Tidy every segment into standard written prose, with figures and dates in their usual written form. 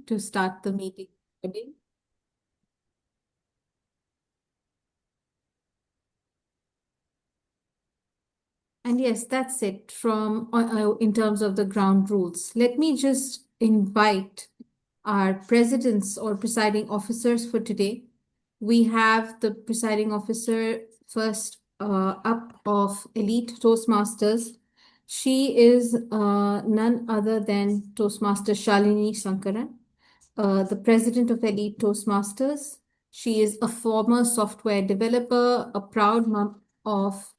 to start the meeting today. And yes, that's it from in terms of the ground rules. Let me just invite our presidents or presiding officers for today. We have the presiding officer first up of Elite Toastmasters. She is none other than Toastmaster Shalini Sankaran, the president of Elite Toastmasters. She is a former software developer, a proud mom of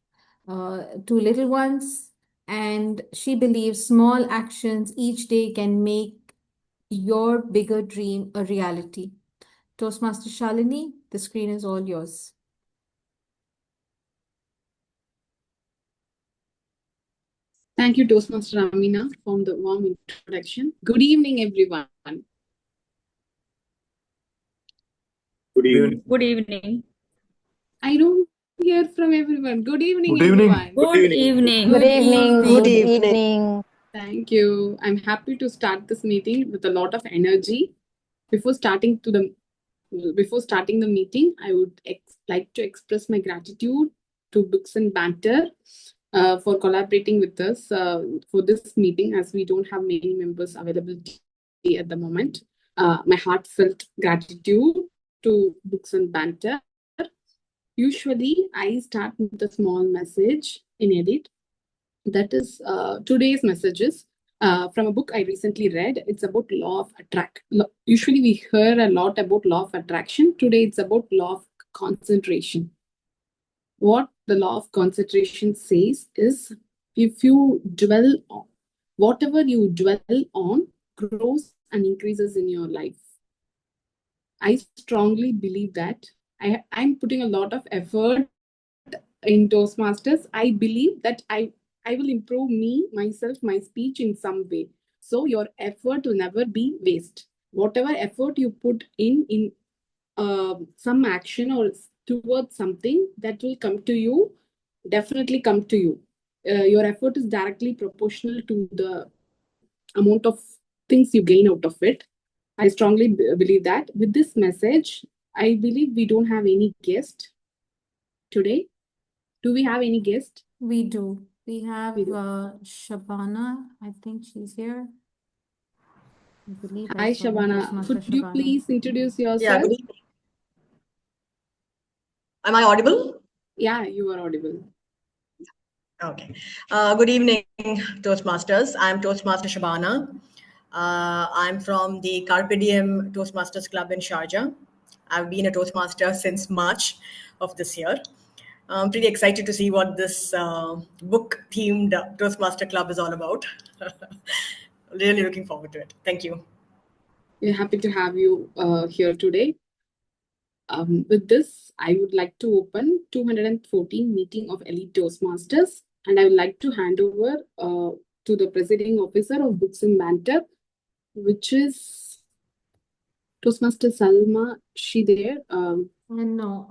two little ones, and she believes small actions each day can make your bigger dream a reality. Toastmaster Shalini, the screen is all yours. Thank you, Toastmaster Amina, for the warm introduction. Good evening, everyone. Good evening. Good evening. I don't hear from everyone. Good evening, Good evening. everyone. Good evening. Good evening. Good evening. Thank you. I'm happy to start this meeting with a lot of energy. Before starting the meeting, I would like to express my gratitude to BooksNBanter for collaborating with us for this meeting, as we don't have many members available at the moment. My heartfelt gratitude to BooksNBanter. Usually, I start with a small message in edit. That is today's messages from a book I recently read. It's about law of attraction. Usually, we hear a lot about law of attraction. Today, it's about law of concentration. What the law of concentration says is, if you dwell on whatever you dwell on, grows and increases in your life. I strongly believe that. I'm putting a lot of effort in Toastmasters. I believe that I will improve myself, my speech in some way. So your effort will never be waste. Whatever effort you put in some action or towards something, that will come to you, definitely come to you. Your effort is directly proportional to the amount of things you gain out of it. I strongly believe that. With this message, I believe we don't have any guest today. Do we have any guest? We do. We have Shabana. I think she's here. I believe I Hi, saw Shabana. Toastmaster Could you Shabana. please introduce Yeah, yourself? good evening. Am I audible? Yeah, you are audible. Okay. Good evening, Toastmasters. I'm Toastmaster Shabana. I'm from the Carpe Diem Toastmasters Club in Sharjah. I've been a Toastmaster since March of this year. I'm pretty excited to see what this book-themed Toastmaster Club is all about. Really looking forward to it. Thank you. We're happy to have you here today. With this, I would like to open 214 meeting of Elite Toastmasters, and I would like to hand over to the presiding officer of BooksNBanter, which is Toastmaster Salma. Is she there? No.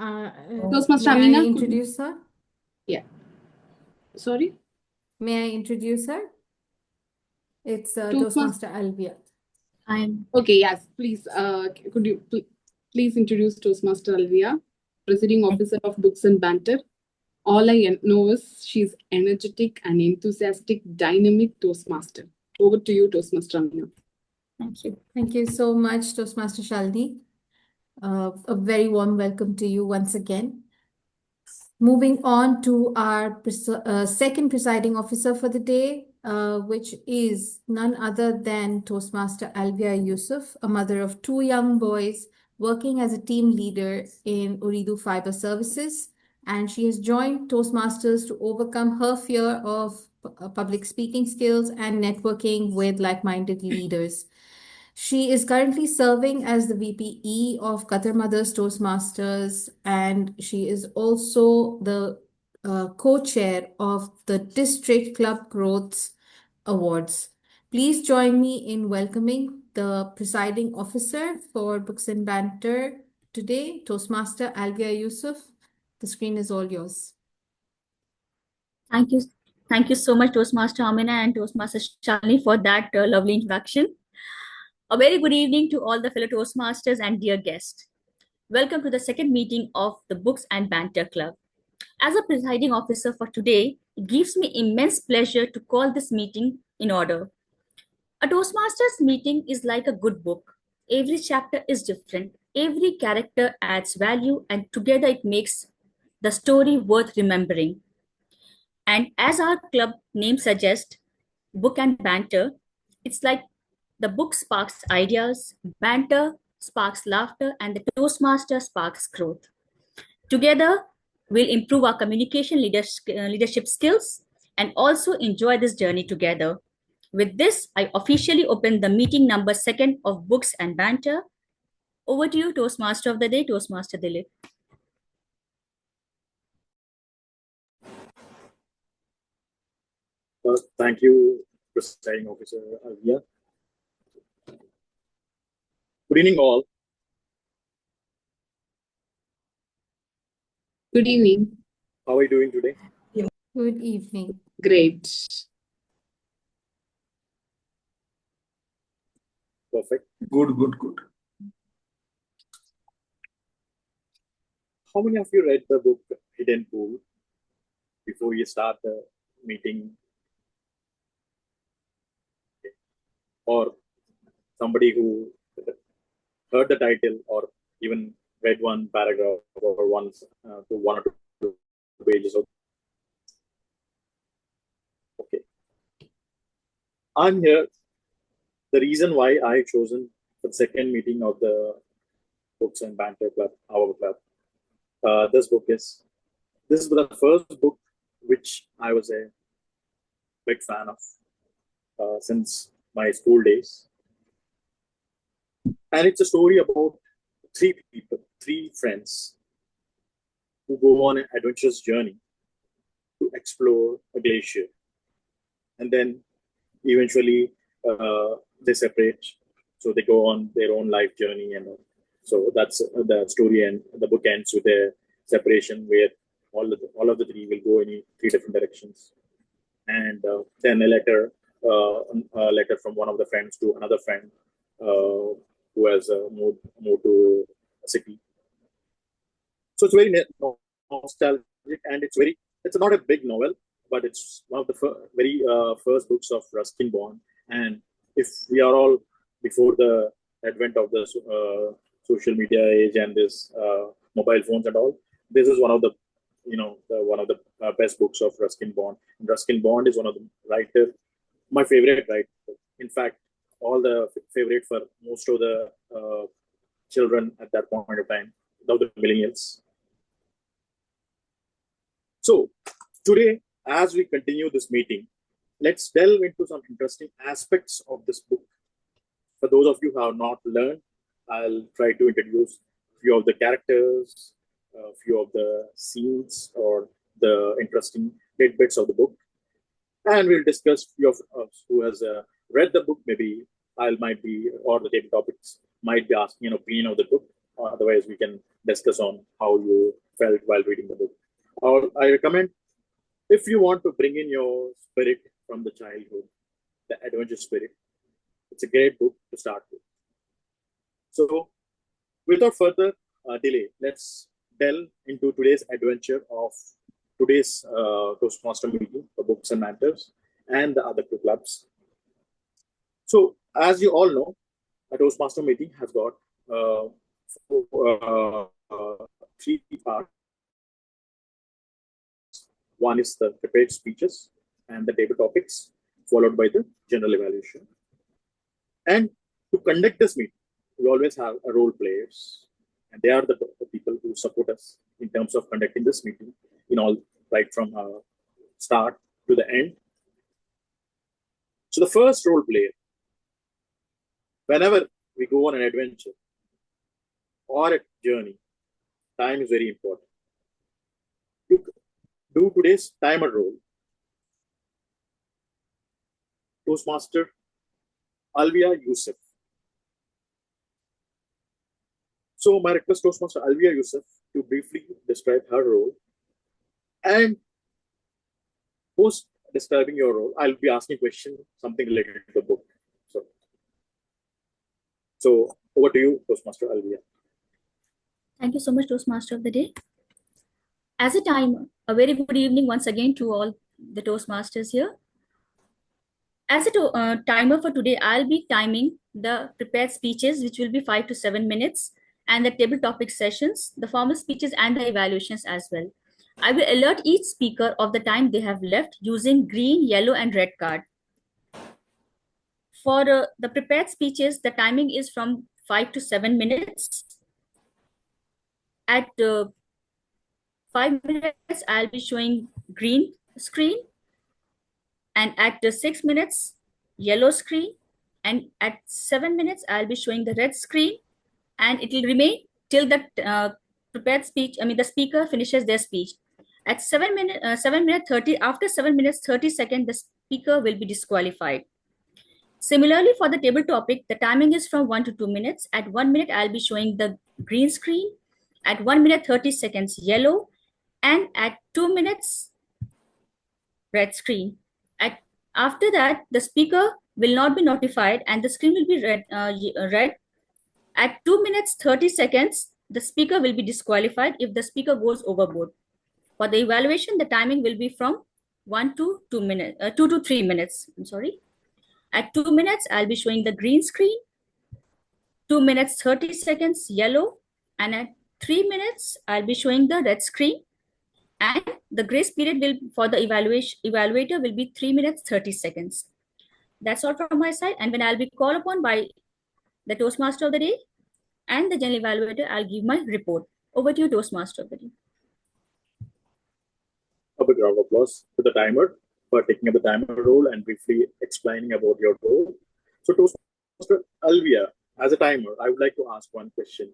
Toastmaster May Amina, I introduce her? Yeah. Sorry? May I introduce her? It's Toastmaster Alvia. Okay, yes, please. Could you please introduce Toastmaster Alvia, presiding officer of BooksNBanter. All I know is she's energetic and enthusiastic, dynamic Toastmaster. Over to you, Toastmaster Amina. Thank you. Thank you so much, Toastmaster Shalini. A very warm welcome to you once again. Moving on to our second presiding officer for the day, which is none other than Toastmaster Alvia Yusuf, a mother of two young boys working as a team leader in Uridu Fiber Services. And she has joined Toastmasters to overcome her fear of public speaking skills and networking with like-minded leaders. She is currently serving as the VPE of Qatar Mothers Toastmasters, and she is also the co-chair of the District Club Growth Awards. Please join me in welcoming the presiding officer for BooksNBanter today, Toastmaster Alvia Yusuf. The screen is all yours. Thank you. Thank you so much, Toastmaster Amina and Toastmaster Shalini, for that lovely introduction. A very good evening to all the fellow Toastmasters and dear guests. Welcome to the second meeting of the Books and Banter Club. As a presiding officer for today, it gives me immense pleasure to call this meeting in order. A Toastmasters meeting is like a good book. Every chapter is different, every character adds value, and together it makes the story worth remembering. And as our club name suggests, Book and Banter, it's like the book sparks ideas, banter sparks laughter, and the Toastmaster sparks growth. Together, we'll improve our communication leadership skills and also enjoy this journey together. With this, I officially open the meeting number second of Books and Banter. Over to you, Toastmaster of the Day, Toastmaster Dilip. Thank you, Presiding Officer Alvia. Good evening, all. Good evening. How are you doing today? Good evening. Great. Perfect. Good. How many of you read the book Hidden Pool before you start the meeting? Or somebody who heard the title or even read one paragraph or one or two pages of. Okay. I'm here. The reason why I chosen the second meeting of the Books and Banter Club, our club, this is the first book which I was a big fan of since my school days. And it's a story about three friends who go on an adventurous journey to explore a glacier. And then eventually they separate. So they go on their own life journey. And so that's the story, and the book ends with a separation where all of the three will go in three different directions. And then a letter from one of the friends to another friend who has moved to a city. So it's very nostalgic, and it's not a big novel, but it's one of the very first books of Ruskin Bond. And if we are all before the advent of the social media age and this mobile phones and all, this is one of the best books of Ruskin Bond. And Ruskin Bond is one of the my favorite writer. In fact, all the favorite for most of the children at that point of time, the millennials. So today, as we continue this meeting, let's delve into some interesting aspects of this book. For those of you who have not learned, I'll try to introduce a few of the characters, a few of the scenes or the interesting tidbits of the book. And we'll discuss few of us who has read the book. Maybe or the table topics might be asking an opinion of the book. Otherwise, we can discuss on how you felt while reading the book. Or I recommend, if you want to bring in your spirit from the childhood, the adventure spirit, it's a great book to start with. So, without further delay, let's delve into today's adventure of today's Toastmaster meeting for Books and Banters and the other two clubs. So, as you all know, a Toastmaster meeting has got three parts. One is the prepared speeches and the table topics, followed by the general evaluation. And to conduct this meeting, we always have a role players, and they are the people who support us in terms of conducting this meeting in all, right from start to the end. So the first role player, whenever we go on an adventure or a journey, time is very important. To do today's timer role, Toastmaster Alvia Yusuf. So my request, Toastmaster Alvia Yusuf, to briefly describe her role. And post describing your role, I'll be asking questions, something related to the book. So So over to you, Toastmaster Alvia. Thank you so much, Toastmaster of the Day. As a timer, a very good evening once again to all the Toastmasters here. As a timer for today, I'll be timing the prepared speeches, which will be 5 to 7 minutes, and the table topic sessions, the formal speeches, and the evaluations as well. I will alert each speaker of the time they have left using green, yellow, and red card. For the prepared speeches, the timing is from 5 to 7 minutes. At 5 minutes, I'll be showing green screen. And at 6 minutes, yellow screen. And at 7 minutes, I'll be showing the red screen. And it will remain till the prepared speech, the speaker finishes their speech. At 7 minutes 30, after 7 minutes 30 seconds, the speaker will be disqualified. Similarly, for the table topic, the timing is from 1 to 2 minutes. At 1 minute, I'll be showing the green screen. At 1 minute 30 seconds, yellow. And at 2 minutes, red screen. After that, the speaker will not be notified and the screen will be red. At 2 minutes 30 seconds, the speaker will be disqualified if the speaker goes overboard. For the evaluation, the timing will be from 2 to 3 minutes. I'm sorry. At 2 minutes, I'll be showing the green screen. 2 minutes 30 seconds, yellow. And at 3 minutes, I'll be showing the red screen. And the grace period for the evaluator will be 3 minutes 30 seconds. That's all from my side. And when I'll be called upon by the Toastmaster of the Day and the general evaluator, I'll give my report. Over to you, Toastmaster of the Day. A big round of applause to the timer for taking up the timer role and briefly explaining about your role. So Toastmaster Alvia, as a timer, I would like to ask one question.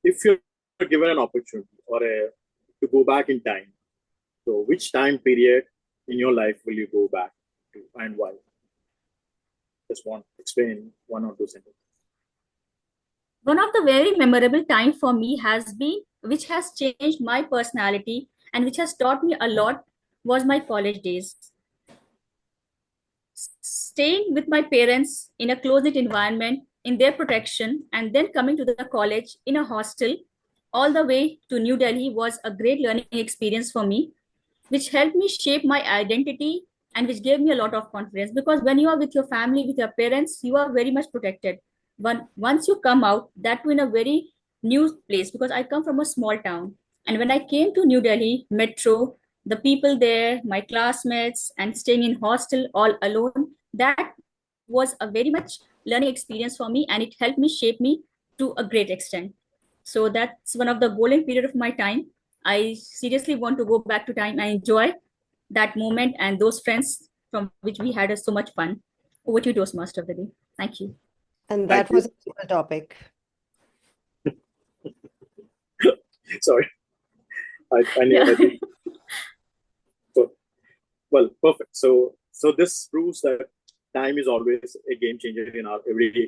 If you're given an opportunity to go back in time, so which time period in your life will you go back to and why? Just explain 1 or 2 sentences. One of the very memorable time for me which has changed my personality and which has taught me a lot, was my college days. Staying with my parents in a closed environment, in their protection, and then coming to the college in a hostel all the way to New Delhi was a great learning experience for me, which helped me shape my identity and which gave me a lot of confidence. Because when you are with your family, with your parents, you are very much protected. But once you come out, that too in a very new place, because I come from a small town. And when I came to New Delhi metro, the people there, my classmates, and staying in hostel all alone, that was a very much learning experience for me, and it helped me shape me to a great extent. So that's one of the golden period of my time. I seriously want to go back to time and enjoy that moment and those friends from which we had so much fun. Over to you, Toastmaster of the Day. Thank you. And that was a cool topic. Sorry. I knew that. So, well, perfect. So this proves that time is always a game changer in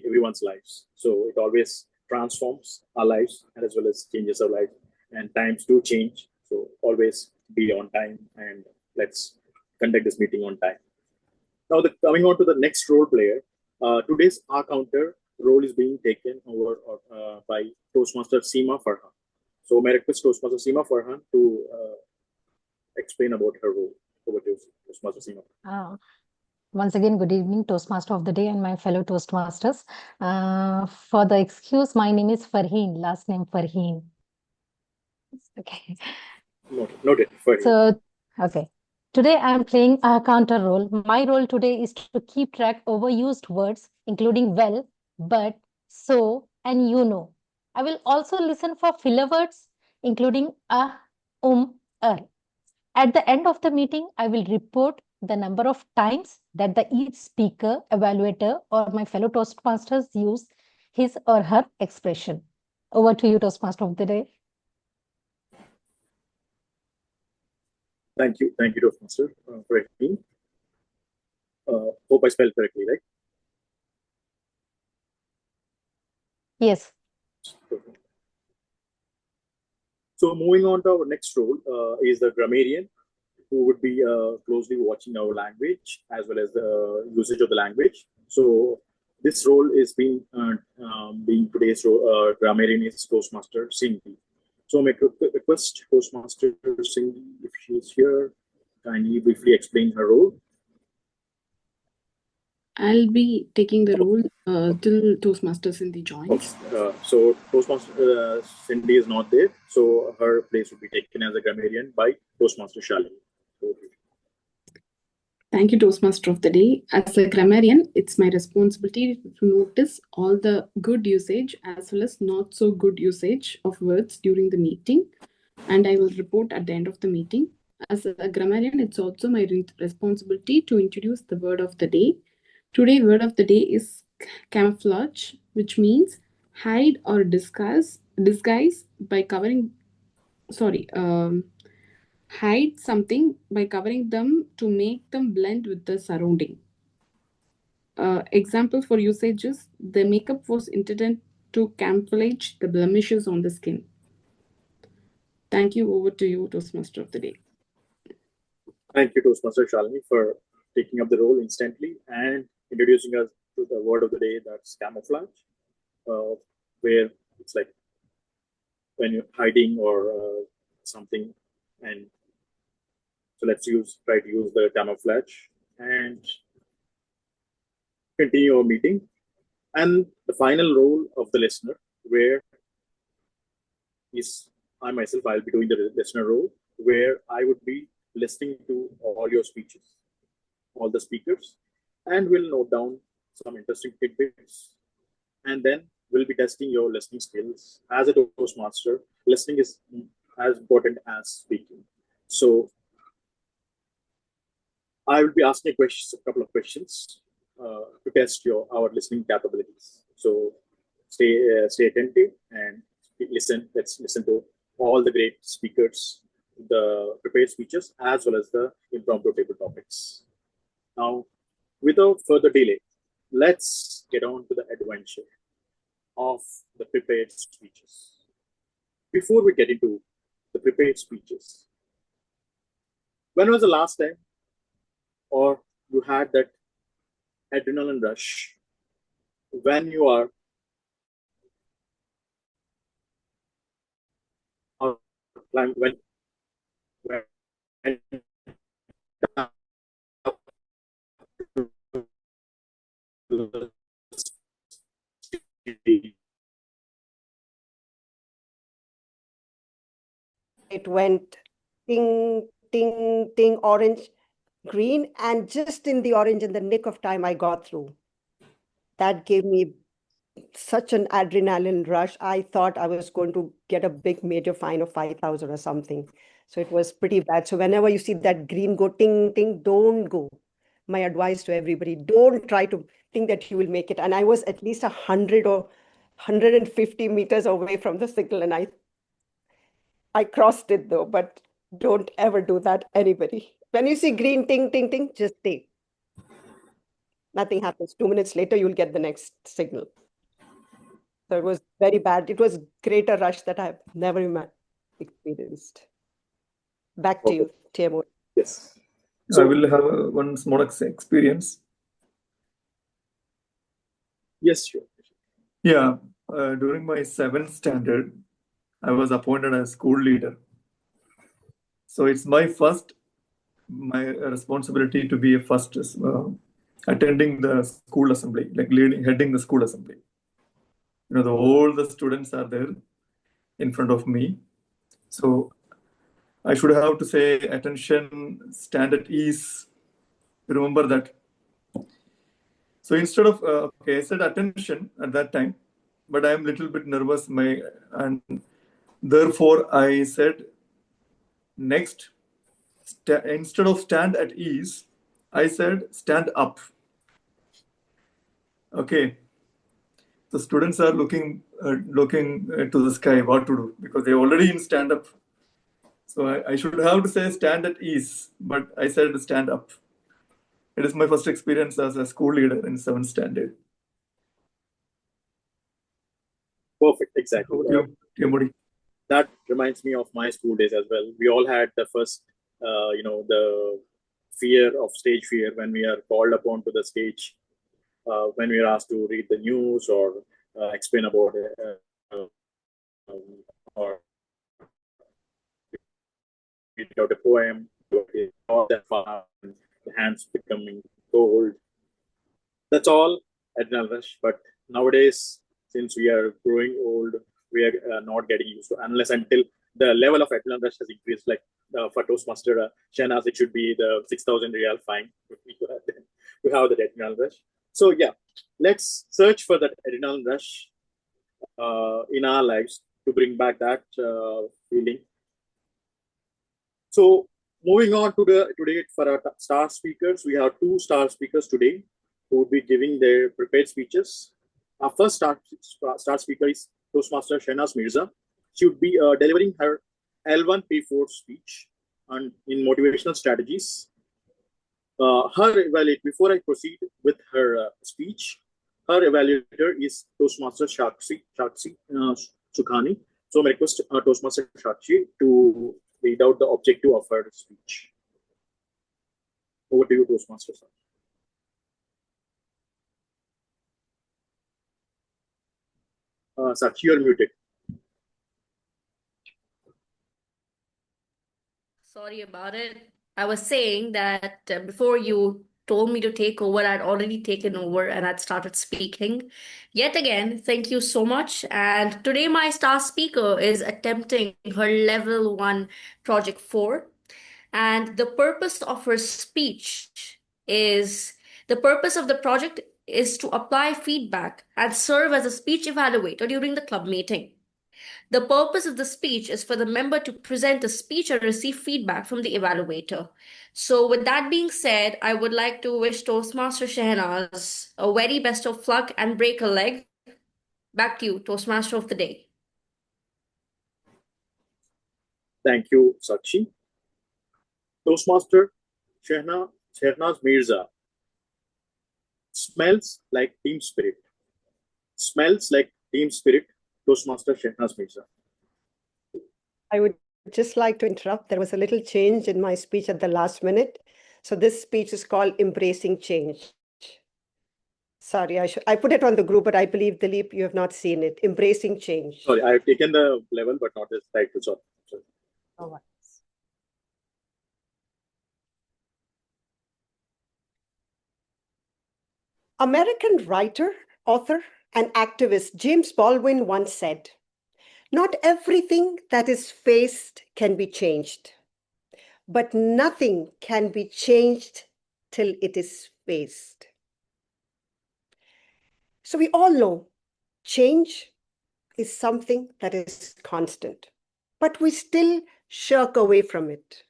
everyone's lives. So it always transforms our lives and as well as changes our life. And times do change. So always be on time and let's conduct this meeting on time. Now, coming on to the next role player, today's our counter role is being taken over by Toastmaster Seema Farhan. So may I request Toastmaster Seema Farhan to explain about her role. Over to Toastmaster Seema. Once again, good evening, Toastmaster of the Day and my fellow Toastmasters. For the excuse, my name is Farheen, last name Farheen. Okay. Noted. Farheen. So, okay. Today I am playing a counter role. My role today is to keep track overused words, including well, but, so, and you know. I will also listen for filler words, including At the end of the meeting, I will report the number of times that each speaker, evaluator, or my fellow Toastmasters use his or her expression. Over to you, Toastmaster of the Day. Thank you, Toastmaster, for me. Hope I spelled correctly, right? Yes. So moving on to our next role is the grammarian, who would be closely watching our language as well as the usage of the language. So This role is being today's grammarian is Toastmaster Cindy. So may request Toastmaster Cindy, if she is here, kindly briefly explain her role. I'll be taking the role till Toastmaster Cindy joins. So Toastmaster Cindy is not there, so her place will be taken as a grammarian by Toastmaster Shalini. Thank you, Toastmaster of the Day. As a grammarian, it's my responsibility to notice all the good usage as well as not so good usage of words during the meeting, and I will report at the end of the meeting. As a grammarian, it's also my responsibility to introduce the word of the day. Today, word of the day is camouflage, which means hide or disguise by covering. Hide something by covering them to make them blend with the surrounding. Example for usage is the makeup was intended to camouflage the blemishes on the skin. Thank you. Over to you, Toastmaster of the Day. Thank you, Toastmaster Shalini, for taking up the role instantly and introducing us to the word of the day, that's camouflage, where it's like when you're hiding or something. And so let's try to use the camouflage and continue our meeting. And the final role of the listener, where is I myself, I'll be doing the listener role, where I would be listening to all your speeches, all the speakers, and we'll note down some interesting tidbits. And then we'll be testing your listening skills. As a Toastmaster, listening is as important as speaking. So I will be asking a couple of questions to test our listening capabilities. So stay attentive and listen. Let's listen to all the great speakers, the prepared speeches, as well as the impromptu table topics. Now, without further delay, let's get on to the adventure of the prepared speeches. Before we get into the prepared speeches, when was the last time or you had that adrenaline rush when you are when It went ting, ting, ting, orange, green, and just in the orange, in the nick of time, I got through. That gave me such an adrenaline rush. I thought I was going to get a big major fine of 5,000 or something. So it was pretty bad. So whenever you see that green go ting, ting, don't go. My advice to everybody, don't try to think that you will make it. And I was at least 100 or 150 meters away from the signal, and I crossed it though, but don't ever do that, anybody. When you see green ting, ting, ting, just stay. Nothing happens. 2 minutes later, you'll get the next signal. So it was very bad. It was greater rush that I've never experienced. Back to you, Timur. Yes. So I will have one small experience. Yes, sure. Yeah, during my 7th standard, I was appointed as school leader. So it's my responsibility to be a first attending the school assembly, like heading the school assembly. All the students are there in front of me. So I should have to say, attention, stand at ease. Remember that. So instead of, I said attention at that time, but I am a little bit nervous. And therefore I said, next, instead of stand at ease, I said stand up. Okay. The students are looking to the sky, what to do, because they're already in stand up. So I should have to say stand at ease, but I said stand up. It is my first experience as a school leader in 7th standard. Perfect, exactly. That reminds me of my school days as well. We all had the first, the fear of stage fear when we are called upon to the stage when we are asked to read the news or explain about it, or read out a poem, all that fun, the hands becoming cold. That's all adrenal rush. But nowadays, since we are growing old, we are not getting used to, unless until the level of adrenal rush has increased. Like for Toastmaster Shahnaaz, it should be the 6,000 real fine to have the adrenal rush. So yeah, let's search for that adrenal rush in our lives to bring back that feeling. So moving on to today for our star speakers, we have 2 star speakers today who would be giving their prepared speeches. Our first star speaker is Toastmaster Shahnaaz Mirza. She would be delivering her L1 P4 speech in motivational strategies. Before I proceed with her speech, her evaluator is Toastmaster Shakshi Sukhani. So I request Toastmaster Shakshi to read out the objective of her speech. Over to you, Toastmaster. Sakshi, you're muted. Sorry about it. I was saying that before you told me to take over, I'd already taken over and I'd started speaking. Yet again, thank you so much. And today, my star speaker is attempting her level 1 project 4. And the purpose of her speech is the purpose of the project is to apply feedback and serve as a speech evaluator during the club meeting. The purpose of the speech is for the member to present a speech and receive feedback from the evaluator. So with that being said, I would like to wish Toastmaster Shahnaaz a very best of luck and break a leg. Back to you, Toastmaster of the Day. Thank you, Sakshi. Toastmaster Shahnaaz Mirza. Smells like team spirit. Smells like team spirit. Toastmaster Shahnaaz Mirza. I would just like to interrupt. There was a little change in my speech at the last minute. So this speech is called Embracing Change. Sorry, I put it on the group, but I believe, Dilip, you have not seen it. Embracing Change. Sorry, I have taken the level, but not the title. Sorry. All right. American writer, author, and activist James Baldwin once said, "Not everything that is faced can be changed, but nothing can be changed till it is faced." So we all know change is something that is constant, but we still shirk away from it.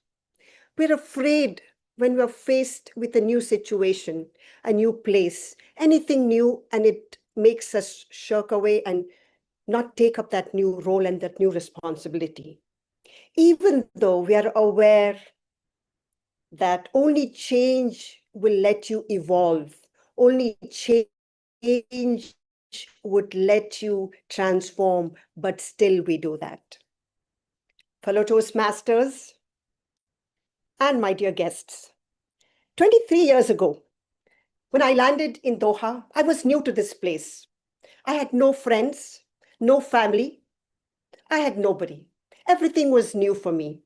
We're afraid when we're faced with a new situation, a new place, anything new, and it makes us shirk away and not take up that new role and that new responsibility. Even though we are aware that only change will let you evolve, only change would let you transform, but still we do that. Fellow Toastmasters and my dear guests, 23 years ago, when I landed in Doha, I was new to this place. I had no friends, no family. I had nobody. Everything was new for me.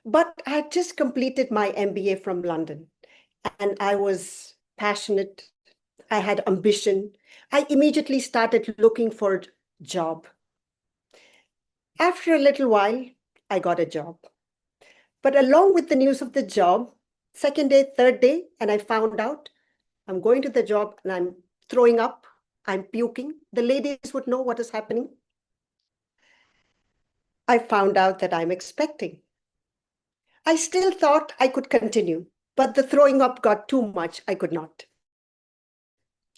But I had just completed my MBA from London, and I was passionate. I had ambition. I immediately started looking for a job. After a little while, I got a job. But along with the news of the job, second day, third day, and I found out I'm going to the job and I'm throwing up, I'm puking. The ladies would know what is happening. I found out that I'm expecting. I still thought I could continue, but the throwing up got too much. I could not.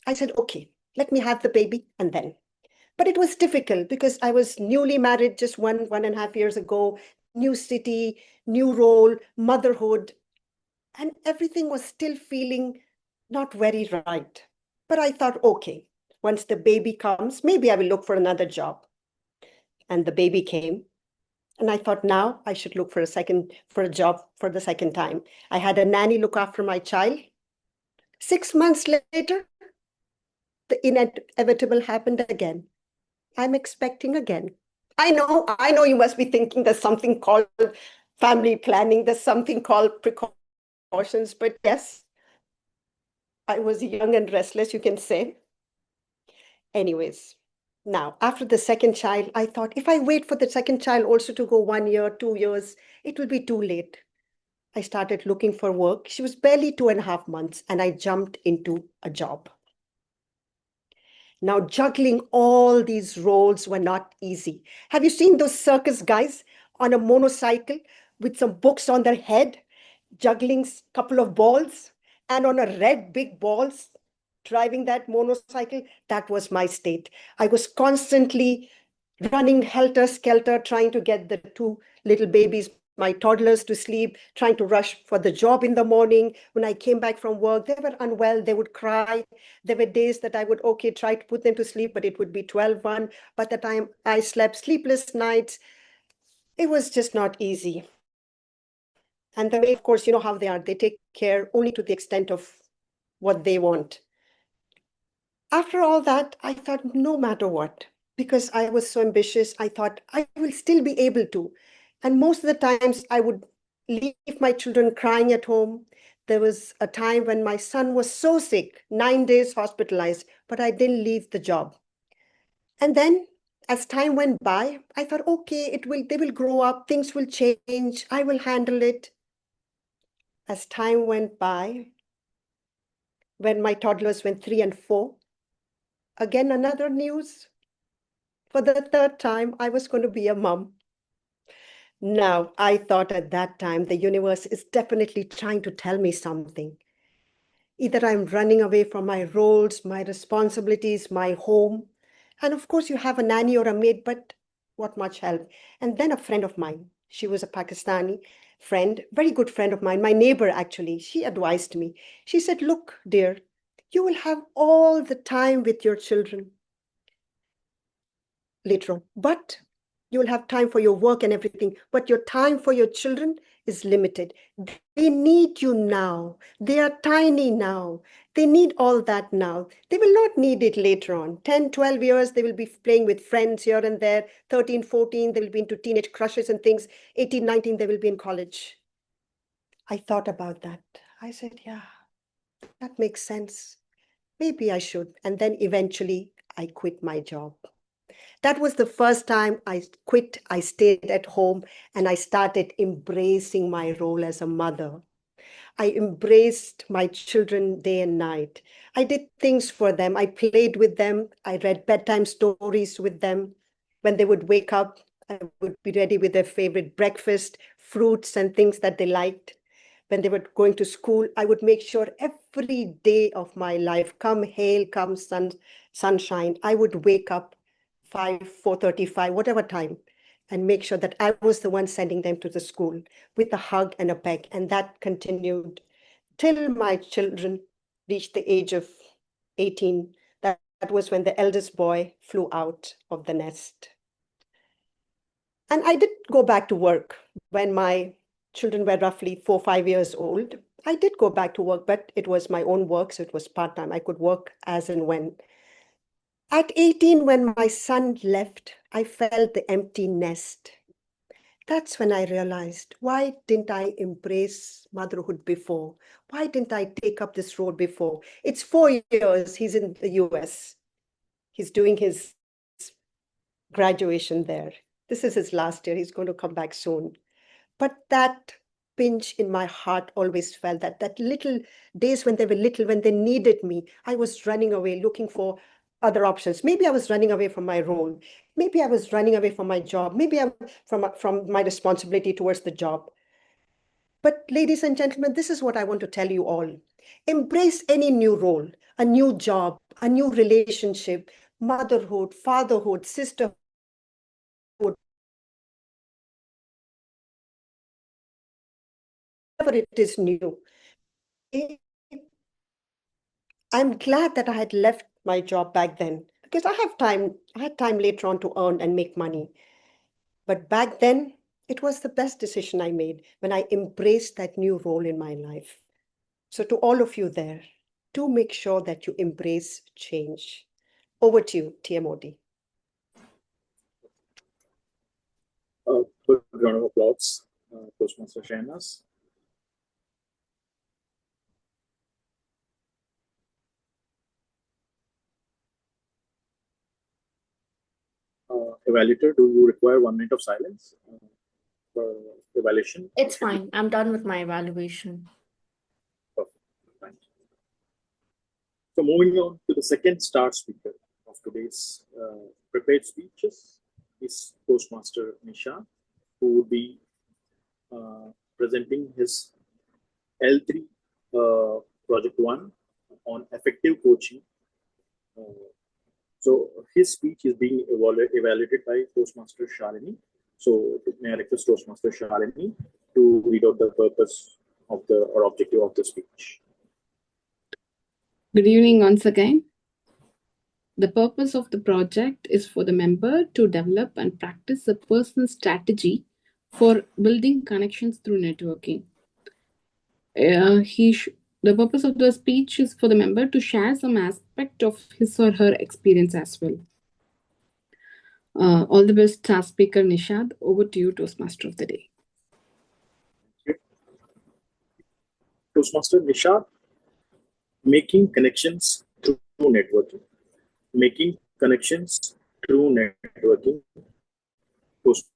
I said, okay, let me have the baby and then. But it was difficult because I was newly married just 1.5 years ago, new city, new role, motherhood, and everything was still feeling not very right. But I thought, okay, once the baby comes, maybe I will look for another job. And the baby came. And I thought, now I should look for a job for the second time. I had a nanny look after my child. 6 months later, the inevitable happened again. I'm expecting again. I know you must be thinking there's something called family planning, there's something called precautions, but yes, I was young and restless, you can say. Anyways, now after the second child, I thought if I wait for the second child also to go 1 year, 2 years, it will be too late. I started looking for work. She was barely 2.5 months, and I jumped into a job. Now, juggling all these roles were not easy. Have you seen those circus guys on a motorcycle with some books on their head, juggling a couple of balls, and on a red big balls, driving that motorcycle? That was my state. I was constantly running helter-skelter, trying to get the two little babies, my toddlers, to sleep, trying to rush for the job in the morning. When I came back from work, they were unwell, they would cry. There were days that I would, try to put them to sleep, but it would be 12:01. By the time I slept, sleepless nights. It was just not easy. And the maid, of course, you know how they are. They take care only to the extent of what they want. After all that, I thought, no matter what, because I was so ambitious, I thought I will still be able to. And most of the times I would leave my children crying at home. There was a time when my son was so sick, 9 days hospitalized, but I didn't leave the job. And then as time went by, I thought, okay, they will grow up, things will change, I will handle it. As time went by, when my toddlers went 3 and 4, again, another news. For the third time, I was going to be a mom. Now, I thought at that time, the universe is definitely trying to tell me something. Either I'm running away from my roles, my responsibilities, my home. And of course, you have a nanny or a maid, but what much help? And then a friend of mine, she was a Pakistani friend, very good friend of mine, my neighbor actually, she advised me. She said, look, dear, you will have all the time with your children later on, but you'll have time for your work and everything, but your time for your children is limited. They need you now. They are tiny now. They need all that now. They will not need it later on. 10, 12 years, they will be playing with friends here and there. 13, 14, they will be into teenage crushes and things. 18, 19, they will be in college. I thought about that. I said, yeah, that makes sense. Maybe I should. And then eventually I quit my job. That was the first time I quit. I stayed at home and I started embracing my role as a mother. I embraced my children day and night. I did things for them. I played with them. I read bedtime stories with them. When they would wake up, I would be ready with their favorite breakfast, fruits and things that they liked. When they were going to school, I would make sure every day of my life, come hail, come sunshine, I would wake up 4:35, whatever time, and make sure that I was the one sending them to the school with a hug and a peck. And that continued till my children reached the age of 18. That was when the eldest boy flew out of the nest. And I did go back to work when my children were roughly 4, 5 years old. I did go back to work, but it was my own work, so it was part-time. I could work as and when. At 18, when my son left, I felt the empty nest. That's when I realized, why didn't I embrace motherhood before? Why didn't I take up this role before? It's 4 years, he's in the US. He's doing his graduation there. This is his last year. He's going to come back soon. But that pinch in my heart always felt that little days when they were little, when they needed me, I was running away looking for other options. Maybe I was running away from my role. Maybe I was running away from my job. Maybe I'm from my responsibility towards the job. But ladies and gentlemen, this is what I want to tell you all. Embrace any new role, a new job, a new relationship, motherhood, fatherhood, sisterhood, whatever it is new. I'm glad that I had left my job back then because I had time later on to earn and make money. But back then, it was the best decision I made when I embraced that new role in my life. So to all of you there, do make sure that you embrace change. Over to you, TMOD. Good round of applause, Toastmaster Shahnas. Evaluator, do you require 1 minute of silence for evaluation? It's fine. I'm done with my evaluation. Perfect. Thank you. So moving on to the second star speaker of today's prepared speeches is Toastmaster Nisha, who would be presenting his L3 Project 1 on effective coaching. So his speech is being evaluated by Toastmaster Shalini. So may I request Toastmaster Shalini to read out the purpose of the or objective of the speech. Good evening once again. The purpose of the project is for the member to develop and practice a personal strategy for building connections through networking. The purpose of the speech is for the member to share some aspect of his or her experience as well. All the best, star speaker Nishad. Over to you, Toastmaster of the day. Thank you. Toastmaster Nishad, making connections through networking. Making connections through networking. Toastmaster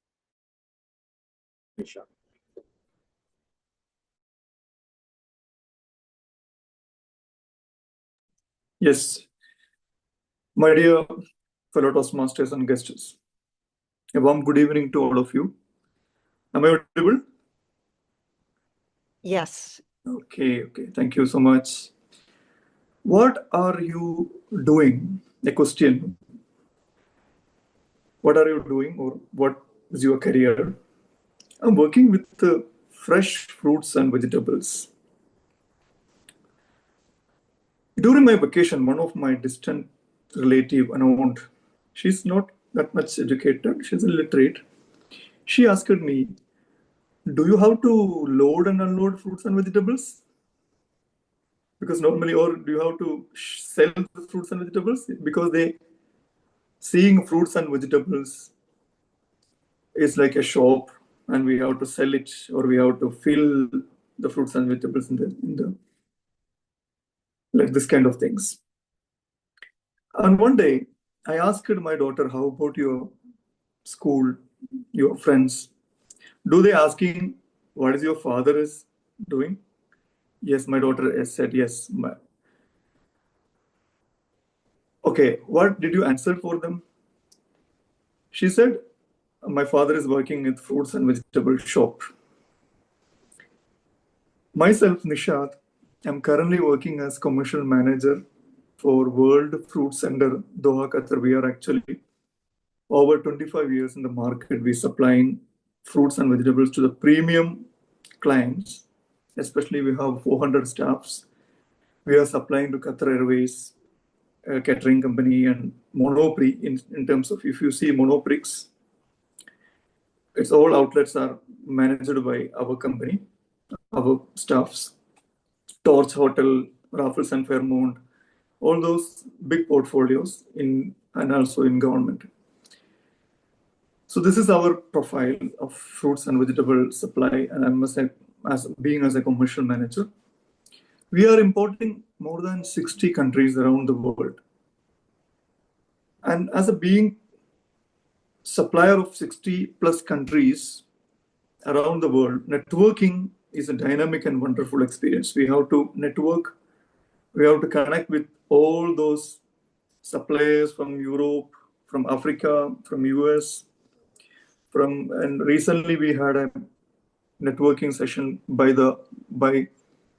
Nishad. Yes, my dear fellow Toastmasters and guests, a warm good evening to all of you. Am I audible? Yes. Okay. Thank you so much. What are you doing? A question. What are you doing, or what is your career? I'm working with fresh fruits and vegetables. During my vacation, one of my distant relative, an aunt, she's not that much educated, she's illiterate. She asked me, do you have to load and unload fruits and vegetables? Because normally, or do you have to sell the fruits and vegetables? Because seeing fruits and vegetables is like a shop, and we have to sell it, or we have to fill the fruits and vegetables in the like this kind of things. And one day, I asked my daughter, how about your school, your friends? Do they asking, what is your father is doing? Yes, my daughter has said yes. Okay, what did you answer for them? She said, my father is working at fruits and vegetable shop. Myself, Nishad, I'm currently working as commercial manager for World Fruit Center, Doha, Qatar. We are actually over 25 years in the market. We're supplying fruits and vegetables to the premium clients. Especially, we have 400 staffs. We are supplying to Qatar Airways, a catering company, and Monoprix. In terms of, if you see Monoprix, it's all outlets are managed by our company, our staffs. Torch Hotel, Raffles and Fairmont, all those big portfolios and also in government. So this is our profile of fruits and vegetable supply, and I must say, as a commercial manager, we are importing more than 60 countries around the world. And as a being supplier of 60 plus countries around the world, networking is a dynamic and wonderful experience. We have to network. We have to connect with all those suppliers from Europe, from Africa, from US, and recently we had a networking session by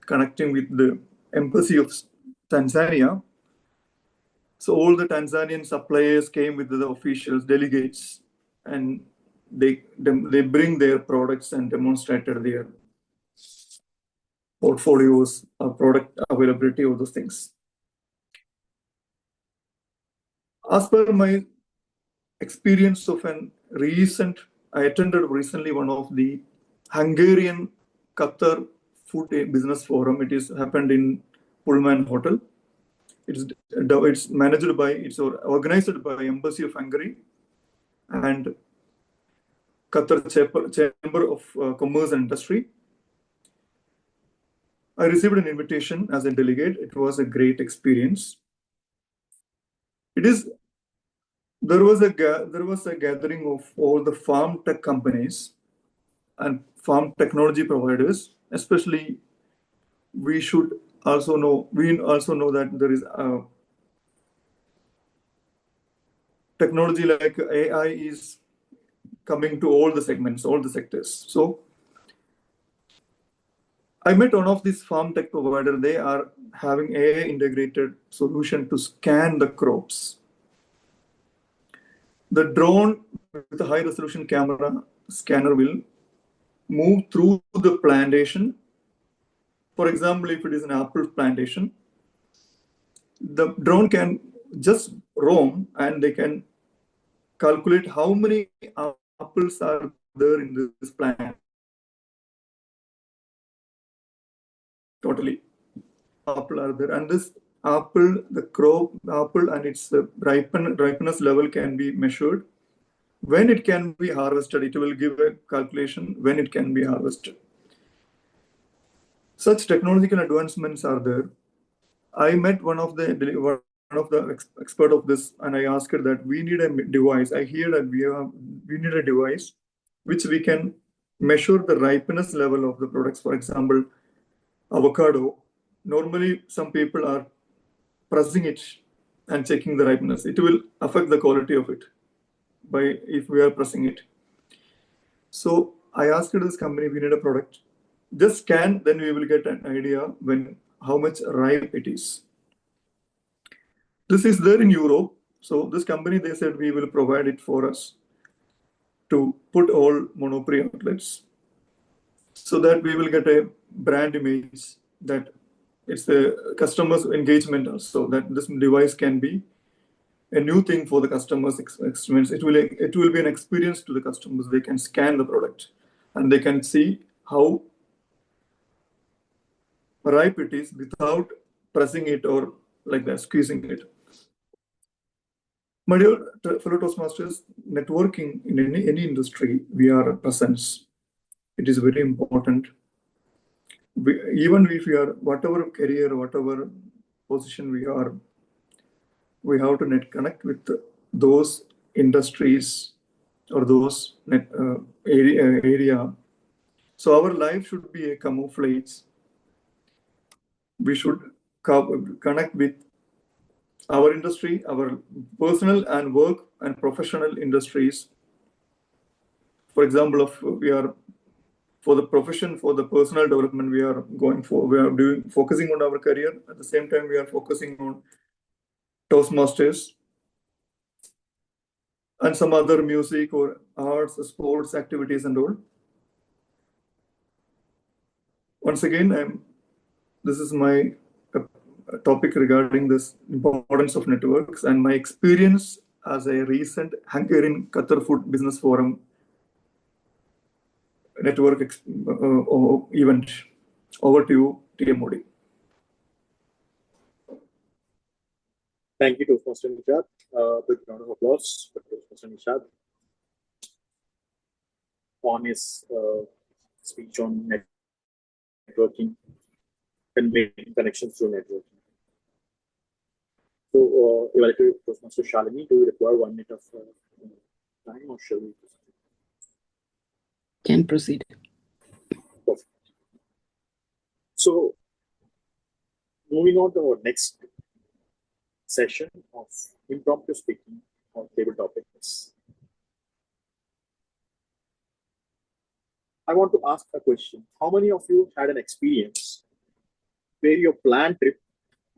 connecting with the embassy of Tanzania. So all the Tanzanian suppliers came with the officials, delegates, and they bring their products and demonstrated their portfolios, product availability, all those things. As per my experience of I attended recently one of the Hungarian Qatar Food Business Forum. It is happened in Pullman Hotel. It's managed by, it's organized by Embassy of Hungary and Qatar Chamber of Commerce and Industry. I received an invitation as a delegate. It was a great experience. There was a gathering of all the farm tech companies and farm technology providers. Especially, we also know that there is technology like AI is coming to all the segments, all the sectors. So I met one of these farm tech provider. They are having AI integrated solution to scan the crops. The drone with a high resolution camera scanner will move through the plantation. For example, if it is an apple plantation, the drone can just roam and they can calculate how many apples are there in this plant. Totally. Apple are there, and this apple, the crop apple and its ripeness level can be measured. When it can be harvested, it will give a calculation when it can be harvested. Such technological advancements are there. I met one of the expert of this, and I asked her that we need a device. I hear that we need a device which we can measure the ripeness level of the products. For example, avocado. Normally, some people are pressing it and checking the ripeness. It will affect the quality of it if we are pressing it. So I asked this company, we need a product. Just scan, then we will get an idea how much ripe it is. This is there in Europe. So this company, they said we will provide it for us to put all monopoly outlets so that we will get a brand image that it's the customer's engagement also, that this device can be a new thing for the customers' experience. It will be an experience to the customers. They can scan the product and they can see how ripe it is without pressing it or like that, squeezing it. My dear fellow Toastmasters, networking in any industry, we are a presence. It is very important. Even if we are, whatever career, whatever position we are, we have to connect with those industries or those area. So our life should be a camouflage. We should connect with our industry, our personal and work and professional industries. For example, we are for the profession, for the personal development, we are focusing on our career. At the same time, we are focusing on Toastmasters and some other music or arts, sports activities and all. Once again, this is my topic regarding this importance of networks and my experience as a recent Hungarian Qatar Food Business Forum network event. Over to you, T.M. Modi. Thank you, Toastmaster Nishad. Big round of applause for Toastmaster Nishad on his speech on networking and making connections through networking. So, evaluative Toastmaster Shalini, do you require 1 minute of time, or shall we? Can proceed. Perfect. So, moving on to our next session of impromptu speaking on table topics. I want to ask a question. How many of you had an experience where your planned trip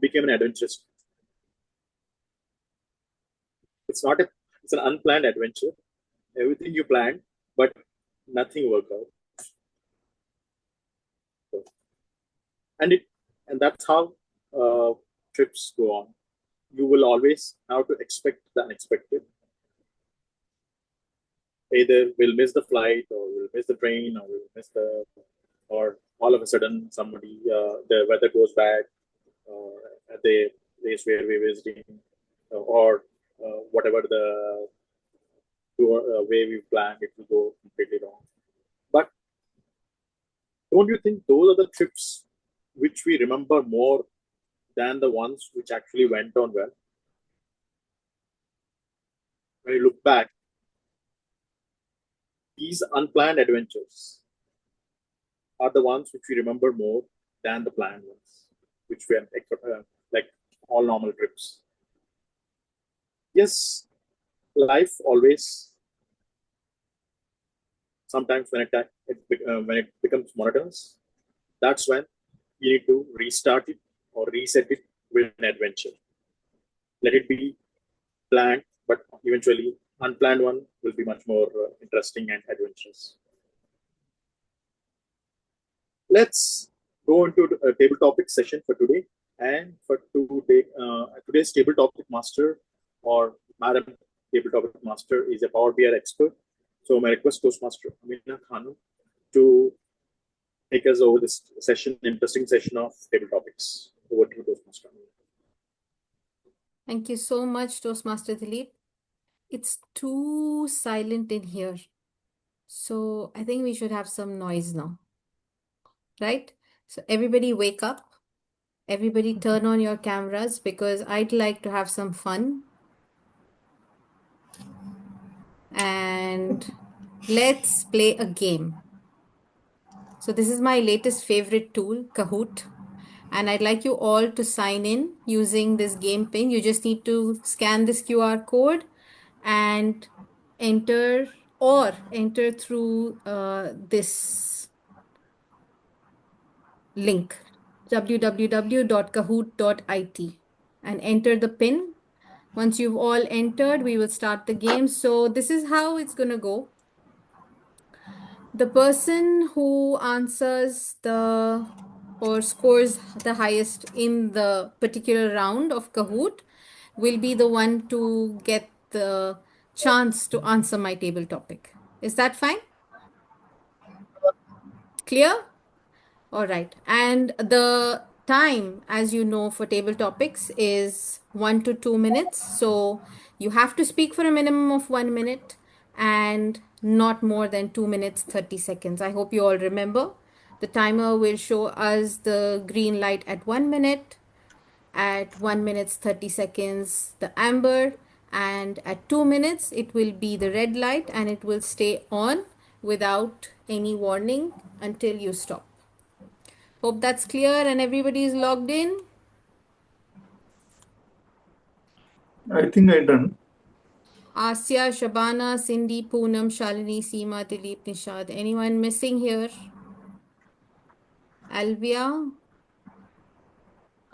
became an adventurous trip? It's an unplanned adventure. Everything you planned, but nothing worked out. And that's how trips go on. You will always have to expect the unexpected. Either we'll miss the flight, or we'll miss the train, or we'll miss or all of a sudden somebody the weather goes bad, at the place where we're visiting, or whatever the way we planned, it will go completely wrong. But don't you think those are the trips which we remember more than the ones which actually went on well? When you look back, these unplanned adventures are the ones which we remember more than the planned ones, which were like all normal trips. Yes, life always, sometimes when it becomes monotonous, that's when you need to restart it or reset it with an adventure. Let it be planned, but eventually unplanned one will be much more interesting and adventurous. Let's go into a table topic session for today. And for today's table topic master, or Madam Table Topic Master, is a Power BI expert. So my request Toastmaster Amina Khanu to take us over this session, interesting session of table topics. Over to you, Toastmaster. Thank you so much, Toastmaster Dilip. It's too silent in here. So I think we should have some noise now. Right? So everybody wake up. Everybody turn on your cameras because I'd like to have some fun. And let's play a game. So this is my latest favorite tool, Kahoot. And I'd like you all to sign in using this game pin. You just need to scan this QR code and enter through this link, www.kahoot.it, and enter the pin. Once you've all entered, we will start the game. So this is how it's going to go. The person who answers or scores the highest in the particular round of Kahoot will be the one to get the chance to answer my table topic. Is that fine? Clear? All right. And the time, as you know, for table topics is 1 to 2 minutes. So you have to speak for a minimum of 1 minute and not more than 2 minutes, 30 seconds. I hope you all remember. The timer will show us the green light at 1 minute, at 1 minute, 30 seconds, the amber, and at 2 minutes, it will be the red light and it will stay on without any warning until you stop. Hope that's clear and everybody is logged in. I think I done. Asya, Shabana, Cindy, Poonam, Shalini, Seema, Dilip, Nishad. Anyone missing here? Alvia?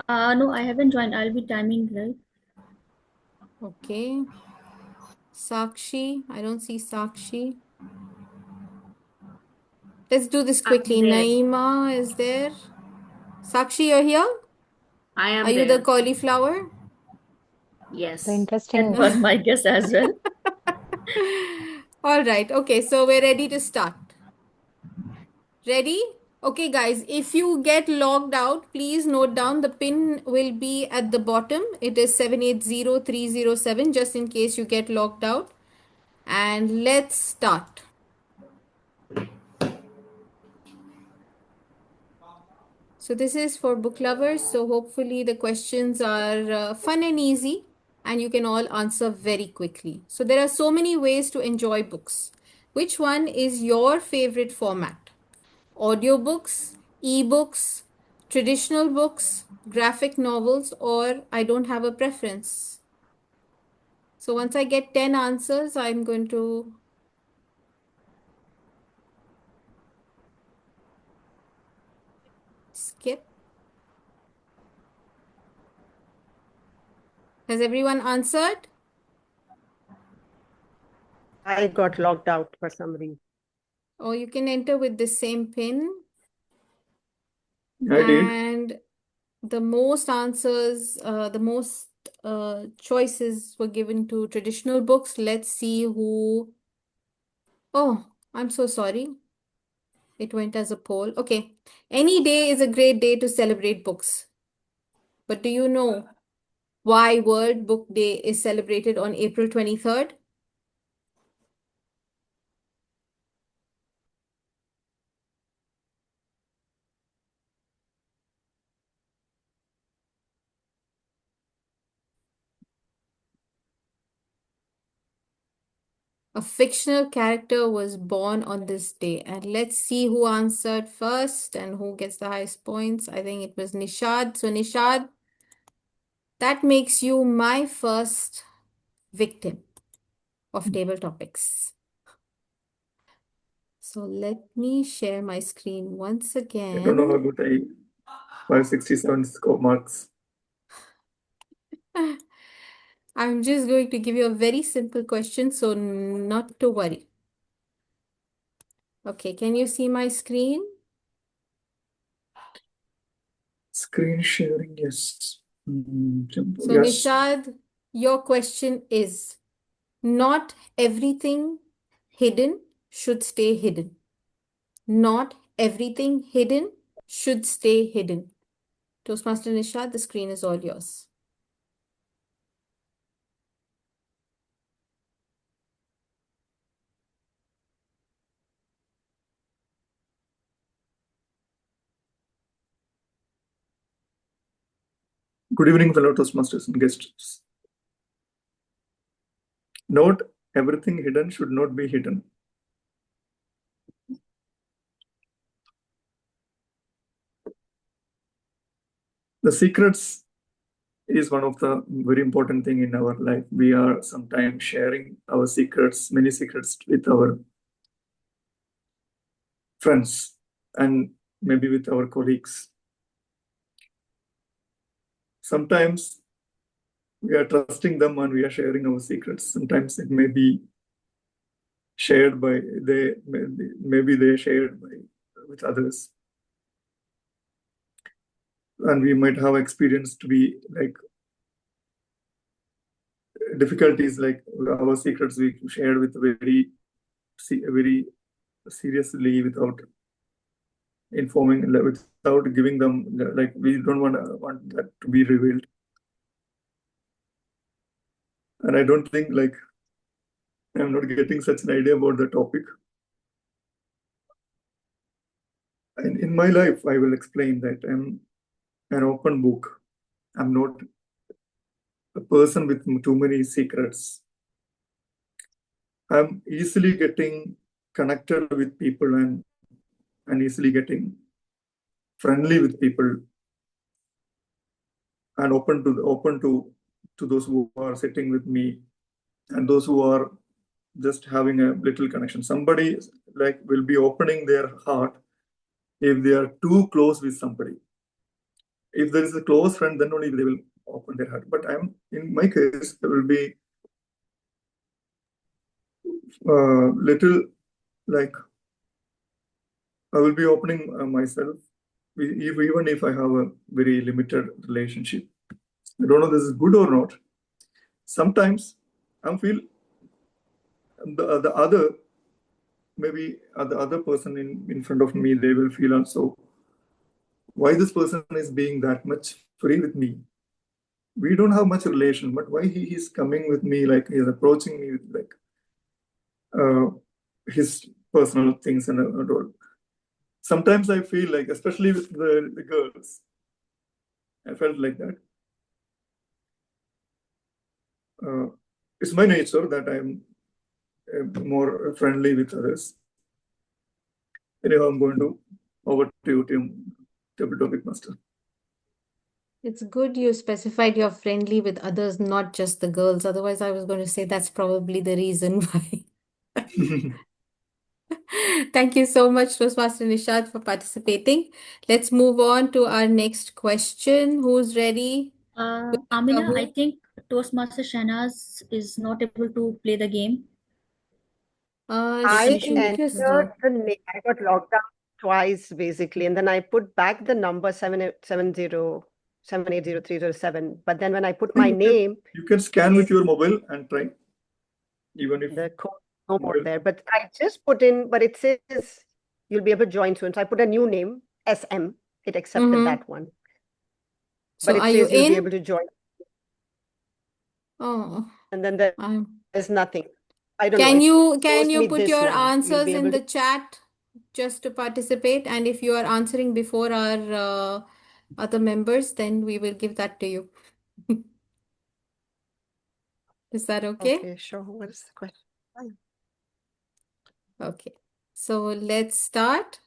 No, I haven't joined. I'll be timing, right? Okay. Sakshi? I don't see Sakshi. Let's do this quickly. there. Naima is there. Sakshi, you're here? I am Are you there. the cauliflower? Yes. The interesting That was my guess as well. All right. Okay. So we're ready to start. Ready? Okay, guys, if you get logged out, please note down the pin will be at the bottom. It is 780307, just in case you get logged out. And let's start. So this is for book lovers. So hopefully the questions are fun and easy and you can all answer very quickly. So there are so many ways to enjoy books. Which one is your favorite format? Audiobooks, ebooks, traditional books, graphic novels, or I don't have a preference. So once I get 10 answers, I'm going to skip. Has everyone answered? I got logged out for some reason. Or you can enter with the same pin. I did. And the most answers, the most choices were given to traditional books. Let's see who. Oh, I'm so sorry. It went as a poll. Okay. Any day is a great day to celebrate books. But do you know why World Book Day is celebrated on April 23rd? A fictional character was born on this day. And let's see who answered first and who gets the highest points. I think it was Nishad. So, Nishad, that makes you my first victim of table topics. So, let me share my screen once I don't know how again. good I 567 score marks. I'm just going to give you a very simple question, so not to worry. Okay, can you see my screen? Screen sharing, yes. So, Yes. Nishad, your question is, not everything hidden should stay hidden. Not everything hidden should stay hidden. Toastmaster Nishad, the screen is all yours. Good evening, fellow Toastmasters and guests. Not everything hidden should not be hidden. The secrets is one of the very important thing in our life. We are sometimes sharing our secrets, many secrets with our friends and maybe with our colleagues. Sometimes we are trusting them and we are sharing our secrets. Sometimes it may be shared by maybe they shared with others. And we might have experienced to be like difficulties, like our secrets we shared with very seriously without informing, without giving them, like we don't want that to be revealed. And I don't think like I'm not getting such an idea about the topic. And in my life, I will explain that I'm an open book. I'm not a person with too many secrets. I'm easily getting connected with people and easily getting friendly with people and open to those who are sitting with me and those who are just having a little connection. Somebody like will be opening their heart if they are too close with somebody. If there is a close friend, then only they will open their heart. But in my case, I will be little like I will be opening myself, even if I have a very limited relationship. I don't know if this is good or not. Sometimes I feel the other, maybe the other person in front of me, they will feel also, why this person is being that much free with me? We don't have much relation, but why he is coming with me, like he is approaching me with like his personal things and all. Sometimes I feel like, especially with the girls, I felt like that. It's my nature that I'm more friendly with others. Anyhow, I'm going to over to you, table topic master. It's good you specified you're friendly with others, not just the girls. Otherwise, I was going to say that's probably the reason why. Thank you so much, Toastmaster Nishad, for participating. Let's move on to our next question. Who's ready? Amina, I Who? think Toastmaster Shahnaz is not able to play the game. I She is entered the name. I got logged out twice basically, and then I put back the number 780-780-307. But then when I put my name, You can scan with your mobile and try, even if the code no more mobile. there. But I just put in, but it says you'll be able to join soon. So I put a new name, SM. It accepted that one. So but it are you says you'll be in? able to join. Oh, And then I'm. there's nothing. I don't know. Can It you shows me put this your now. You'll answers be in able the to. chat just to participate? And if you are answering before our other members, then we will give that to you. Is that okay? Okay, sure. What is the question? Okay. So let's start.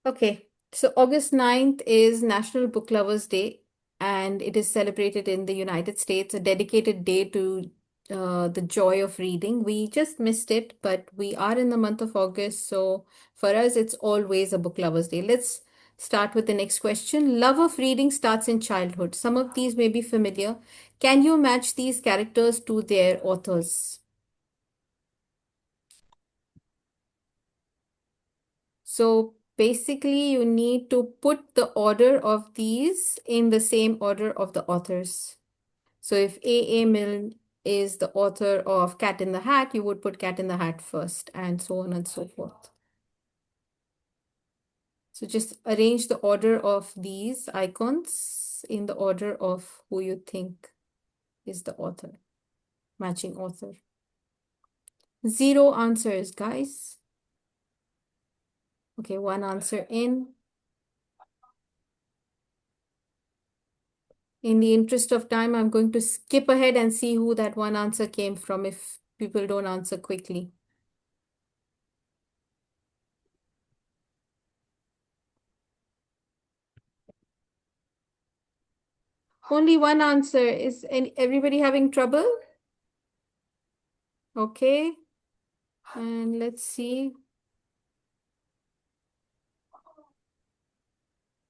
Okay. So August 9th is National Book Lovers Day, and it is celebrated in the United States, a dedicated day to the joy of reading. We just missed it, but we are in the month of August, so for us, it's always a Book Lovers Day. Let's start with the next question. Love of reading starts in childhood. Some of these may be familiar. Can you match these characters to their authors? So basically, you need to put the order of these in the same order of the authors. So if A. Milne is the author of Cat in the Hat, you would put Cat in the Hat first, and so on and so forth. So just arrange the order of these icons in the order of who you think is the author, matching author. 0 answers, guys. Okay, 1 answer in. In the interest of time, I'm going to skip ahead and see who that 1 answer came from if people don't answer quickly. Only 1 answer. Is everybody having trouble? Okay. And let's see.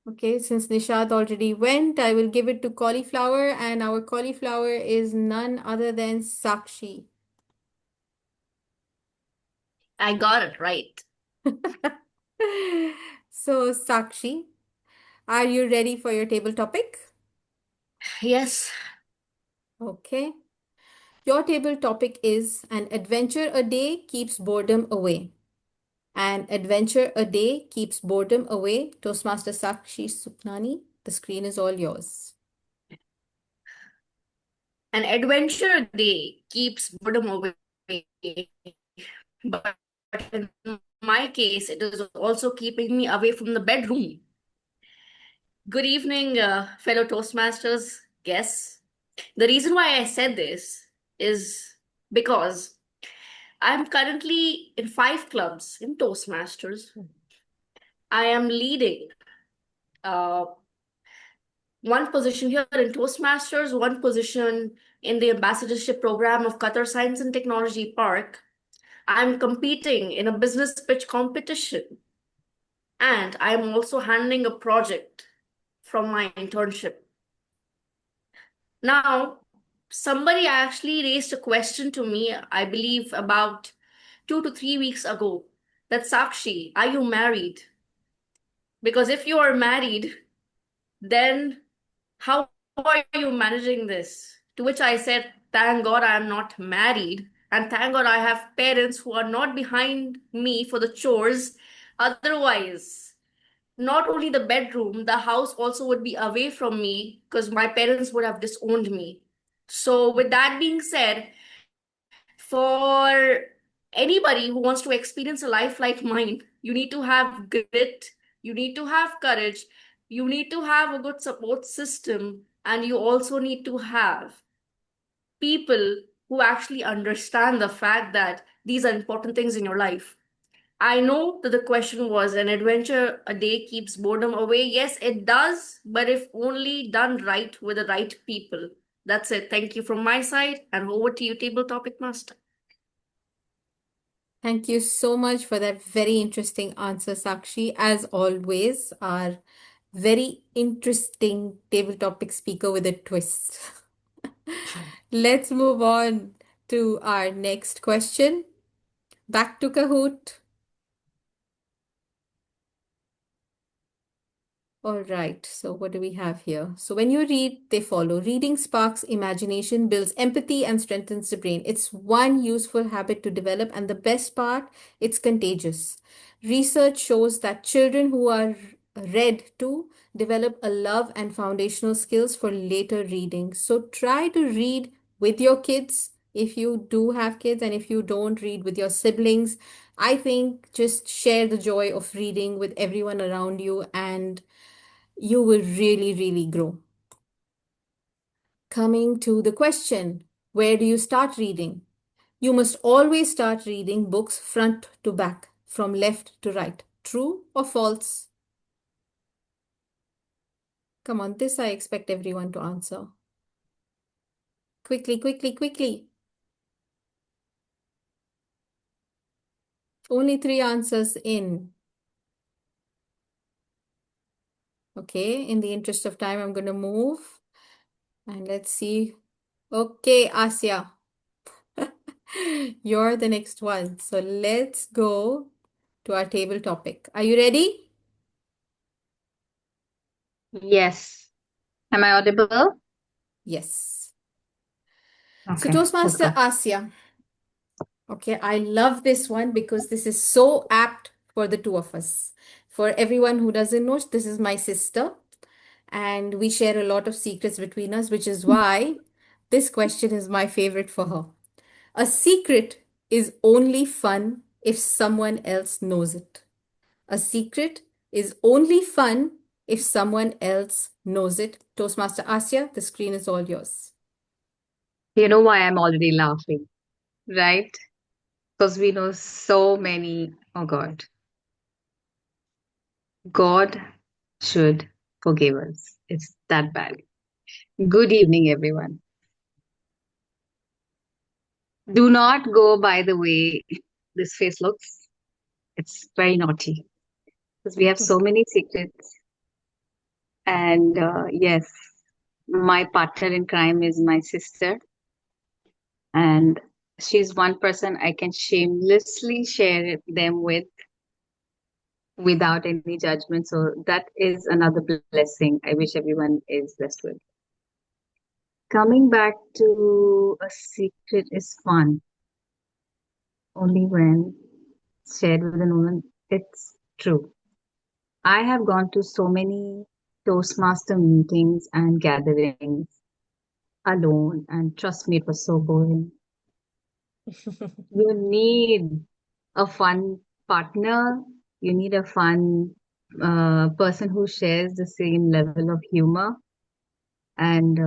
Okay, since Nishad already went, I will give it to cauliflower, and our cauliflower is none other than Sakshi. I got it right. So, Sakshi, are you ready for your table topic? Yes. Okay. Your table topic is An Adventure a Day Keeps Boredom Away. An Adventure a Day Keeps Boredom Away. Toastmaster Sakshi Supnani, the screen is all yours. An adventure day keeps boredom away, but in my case, it is also keeping me away from the bedroom. Good evening, fellow Toastmasters guests. The reason why I said this is because I'm currently in 5 clubs in Toastmasters. I am leading uh, one position here in Toastmasters, one position in the ambassadorship program of Qatar Science and Technology Park. I'm competing in a business pitch competition, and I'm also handling a project from my internship. Now, somebody actually raised a question to me, I believe about 2 to 3 weeks ago, that Sakshi, are you married? Because if you are married, then how are you managing this? To which I said, thank God I am not married. And thank God I have parents who are not behind me for the chores. Otherwise, not only the bedroom, the house also would be away from me because my parents would have disowned me. So, with that being said, for anybody who wants to experience a life like mine, you need to have grit, you need to have courage, you need to have a good support system, and you also need to have people who actually understand the fact that these are important things in your life. I know that the question was an adventure a day keeps boredom away. Yes, it does, but if only done right with the right people. That's it. Thank you from my side, and over to you, table topic master. Thank you so much for that very interesting answer, Sakshi. As always, our very interesting table topic speaker with a twist. Let's move on to our next question. Back to Kahoot. All right, so what do we have here? So when you read, they follow. Reading sparks imagination, builds empathy, and strengthens the brain. It's one useful habit to develop, and the best part, it's contagious. Research shows that children who are read to develop a love and foundational skills for later reading. So try to read with your kids if you do have kids, and if you don't, read with your siblings. I think just share the joy of reading with everyone around you, and you will really, really grow. Coming to the question, where do you start reading? You must always start reading books front to back, from left to right. True or false? Come on, this I expect everyone to answer. Quickly, quickly, quickly. Only 3 answers in. Okay, in the interest of time, I'm going to move. And let's see. Okay, Asya. You're the next one. So let's go to our table topic. Are you ready? Yes. Am I audible? Yes. So Okay, let's Toastmaster go. Asya. Okay, I love this one because this is so apt for the two of us. For everyone who doesn't know, this is my sister, and we share a lot of secrets between us, which is why this question is my favorite for her. A secret is only fun if someone else knows it. A secret is only fun if someone else knows it. Toastmaster Asya, the screen is all yours. You know why I'm already laughing, right? Because we know so many. Oh God. God should forgive us. It's that bad. Good evening, everyone. Do not go by the way this face looks. It's very naughty because we have so many secrets. And yes, my partner in crime is my sister. And she's one person I can shamelessly share them with without any judgment. So that is another blessing I wish everyone is blessed with. Coming back to a secret is fun only when shared with an woman. It's true. I have gone to so many Toastmaster meetings and gatherings alone, and trust me, it was so boring. You need a fun partner. You need a fun person who shares the same level of humor. And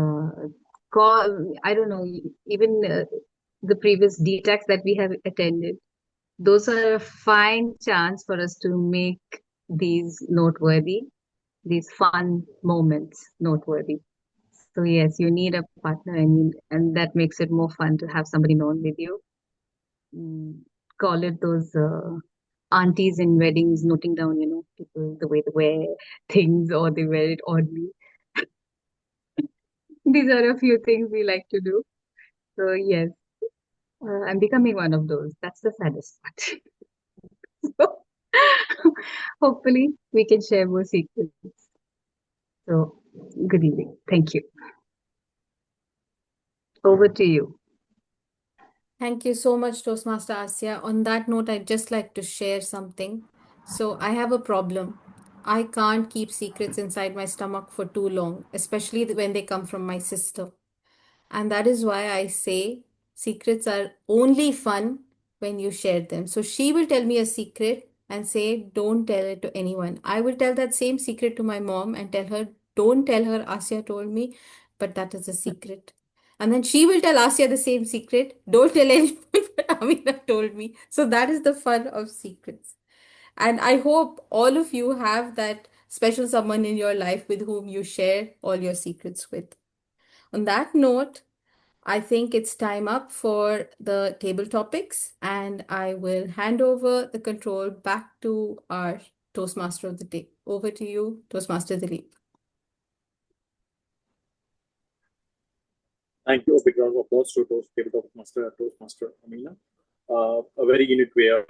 I don't know, even the previous DTACs that we have attended, those are a fine chance for us to make these noteworthy, these fun moments noteworthy. So yes, you need a partner, and that makes it more fun to have somebody known with you. Call it those aunties in weddings noting down, people, the way they wear things or they wear it oddly. These are a few things we like to do. So yes, I'm becoming one of those. That's the saddest part. So, hopefully we can share more secrets. So good evening. Thank you. Over to you. Thank you so much, Toastmaster Asya. On that note, I'd just like to share something. So, I have a problem. I can't keep secrets inside my stomach for too long, especially when they come from my sister. And that is why I say secrets are only fun when you share them. So, she will tell me a secret and say, don't tell it to anyone. I will tell that same secret to my mom and tell her, don't tell her Asya told me, but that is a secret. And then she will tell Asya the same secret. Don't tell anyone, but Amina told me. So that is the fun of secrets. And I hope all of you have that special someone in your life with whom you share all your secrets with. On that note, I think it's time up for the table topics, and I will hand over the control back to our Toastmaster of the day. Over to you, Toastmaster Dilip. Thank you. A big round of applause to Toastmaster Amina. A very unique way of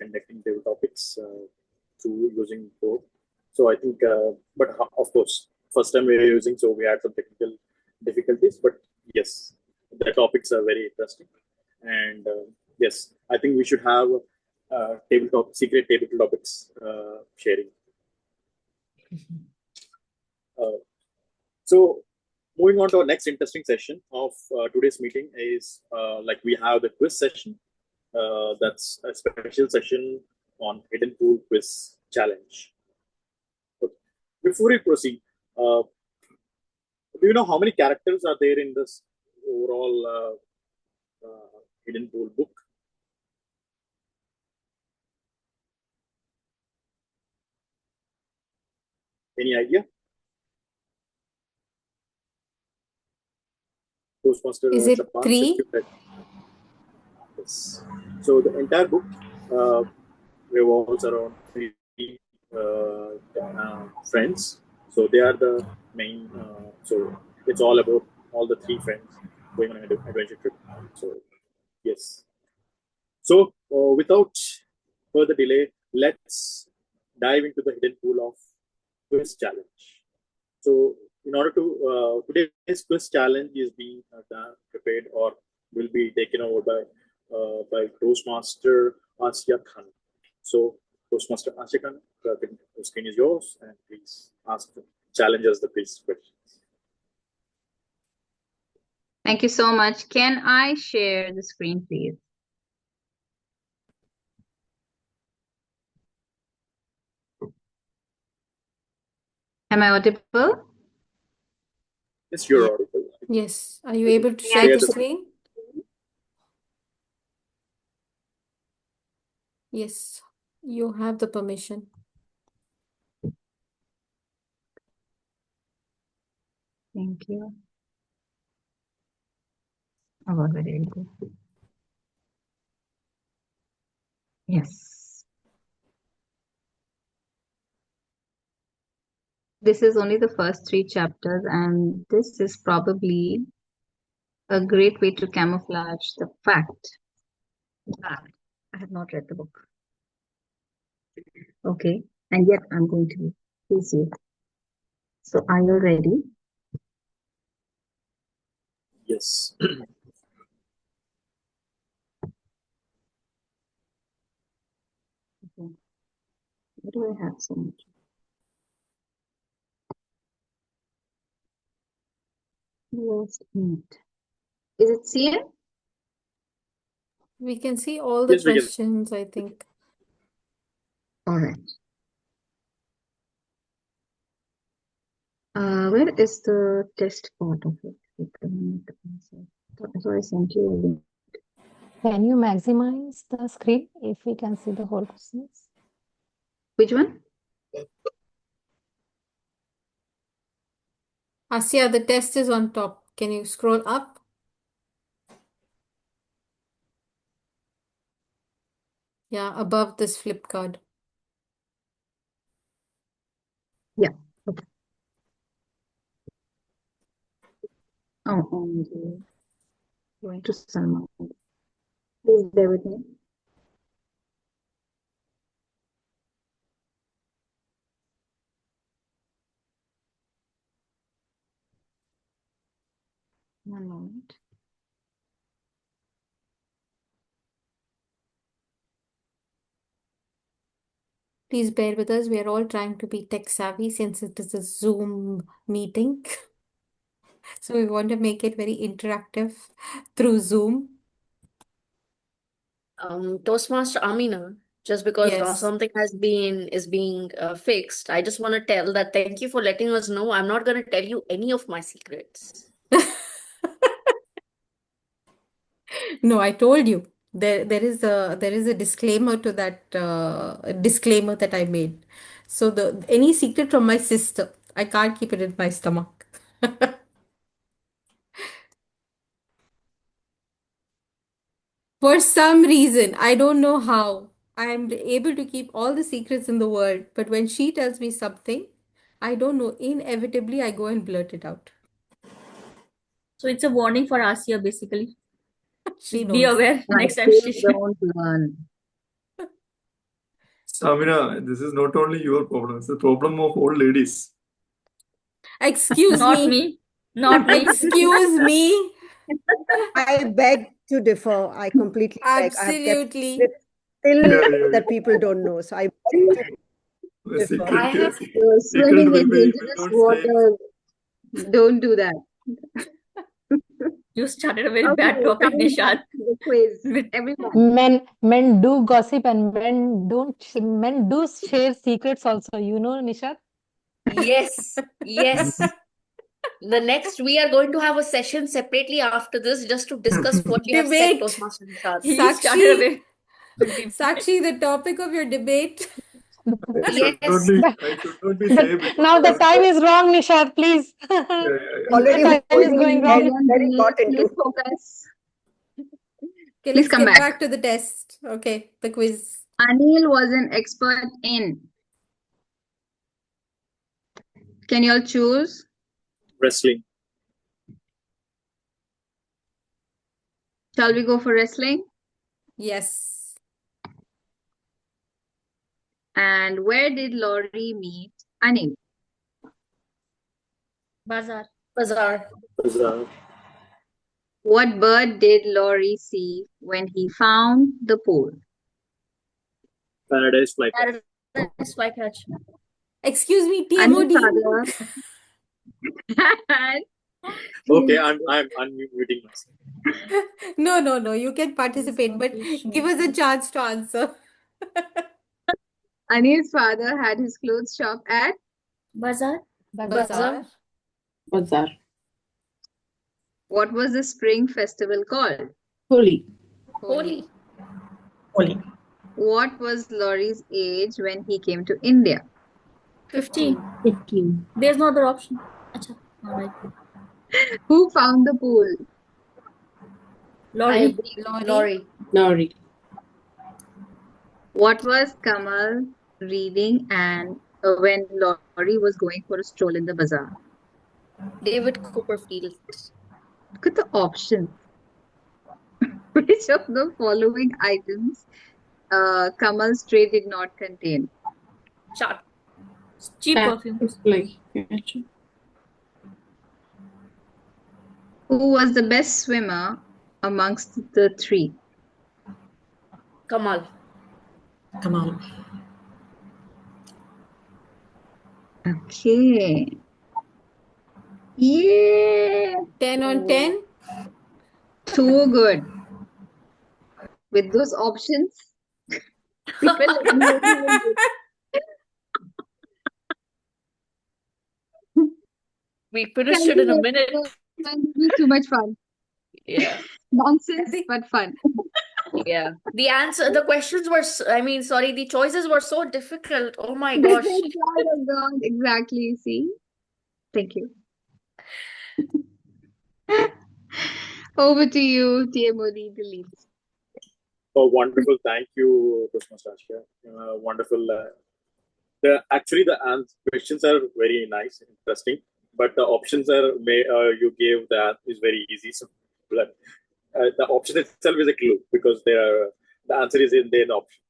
conducting table topics through using board. So I think, but of course, first time we are using, so we had some technical difficulties. But yes, the topics are very interesting, and yes, I think we should have secret table topics sharing. So moving on to our next interesting session of today's meeting is like we have the quiz session. That's a special session on hidden pool quiz challenge. Okay. Before we proceed, do you know how many characters are there in this overall hidden pool book? Any idea? Toastmaster Is it Shaban, since 3? you said yes. So the entire book revolves around 3 friends. So they are the main. So it's all about all the 3 friends going on an adventure trip. So yes. So without further delay, let's dive into the hidden pool of quiz challenge. So in order to today's quiz challenge is being prepared or will be taken over by Toastmaster Asya Khan. So Toastmaster Asya Khan, the screen is yours, and please challenge us the quiz questions. Thank you so much. Can I share the screen, please? Am I audible? Yes, you're audible. Yes. Are you able to Yeah. share Share the the screen? Yes. You have the permission. Thank you. Oh, very good. Yes. This is only the first 3 chapters, and this is probably a great way to camouflage the fact that I have not read the book. Okay, and yet I'm going to quiz you. So are you ready? Yes. Okay. Why do I have so much? Lost meat. Is it CM? We can see all the Yes, we can. questions, I think. All right. Where is the test part of it? So I sent you a link. Can you maximize the screen if we can see the whole questions? Which one? Asya, the test is on top. Can you scroll up? Yeah, above this flip card. Yeah. Okay. Oh, and going to Salman. Please bear with me. One moment. Please bear with us. We are all trying to be tech savvy since it is a Zoom meeting. So we want to make it very interactive through Zoom. Toastmaster Amina, just because Yes. something is being fixed, I just want to tell that thank you for letting us know. I'm not going to tell you any of my secrets. No, I told you. There is a disclaimer to that disclaimer that I made. So any secret from my sister, I can't keep it in my stomach. For some reason, I don't know how, I am able to keep all the secrets in the world, but when she tells me something, I don't know, inevitably I go and blurt it out. So it's a warning for Asya, basically. She Be knows. aware I next time still she don't learn. Samina, this is not only your problem, it's the problem of all ladies. Excuse Not me. me. Not me. Excuse me. I beg to differ. I completely beg. I have kept Absolutely. it still Yeah. that people don't know. So I beg to The secret, I have secret Swimming will in be dangerous without saying. water. Don't do that. You started a very Okay, bad topic, coming Nishad. back to the quiz. With Everyone, Men do gossip and men do share secrets also, Nishad? yes, yes. The next we are going to have a session separately after this just to discuss what you have said, Debate. Toastmaster Nishad. he started a very Sakshi, the topic of your debate. I should not Yes. be, But, I should not be but shy because now the time is wrong, Nishad, please. yeah, yeah, yeah. Already The time is holding going his head wrong. very got please into. focus. Okay, Please let's come get back. back to the test. Okay, the quiz. Anil was an expert in. Can you all choose? Wrestling. Shall we go for wrestling? Yes. And where did Laurie meet Anil? bazaar. Bazaar. Bizarre. What bird did Laurie see when he found the pole? Paradise flycatcher. Paradise Flycatch. Excuse me, Anil's TMOD. father had Okay, I'm unmuting myself. No. You can participate, but give us a chance to answer. Anil's father had his clothes shop at Bazaar. Bazaar. Bazaar. what was the spring festival called? Holi. Holi. Only. What was Laurie's age when he came to India? 15. 15. There's no other option. Acha. All right. Who found the pool? I Laurie. agree. Laurie. Laurie. What was Kamal reading and when Laurie was going for a stroll in the bazaar? David Copperfield. Look at the options. Which of the following items Kamal's tray did not contain? Chart. Cheap perfumes. Flycatcher. Who was the best swimmer amongst the three? Kamal. Come on. Okay. Yeah. 10 on 10. Too good. With those options, we were eliminating We finished it in a minute. It was too much fun. Yeah. Nonsense, but fun. Yeah. The questions were, the choices were so difficult. Oh my gosh. Exactly. See? Thank you. Over to you, TMOD, the lead. Oh, wonderful. Thank you, Toastmaster Ashka. Wonderful. The questions are very nice, interesting, but the options you gave that is very easy. So, the option itself is a clue because the answer is in the option.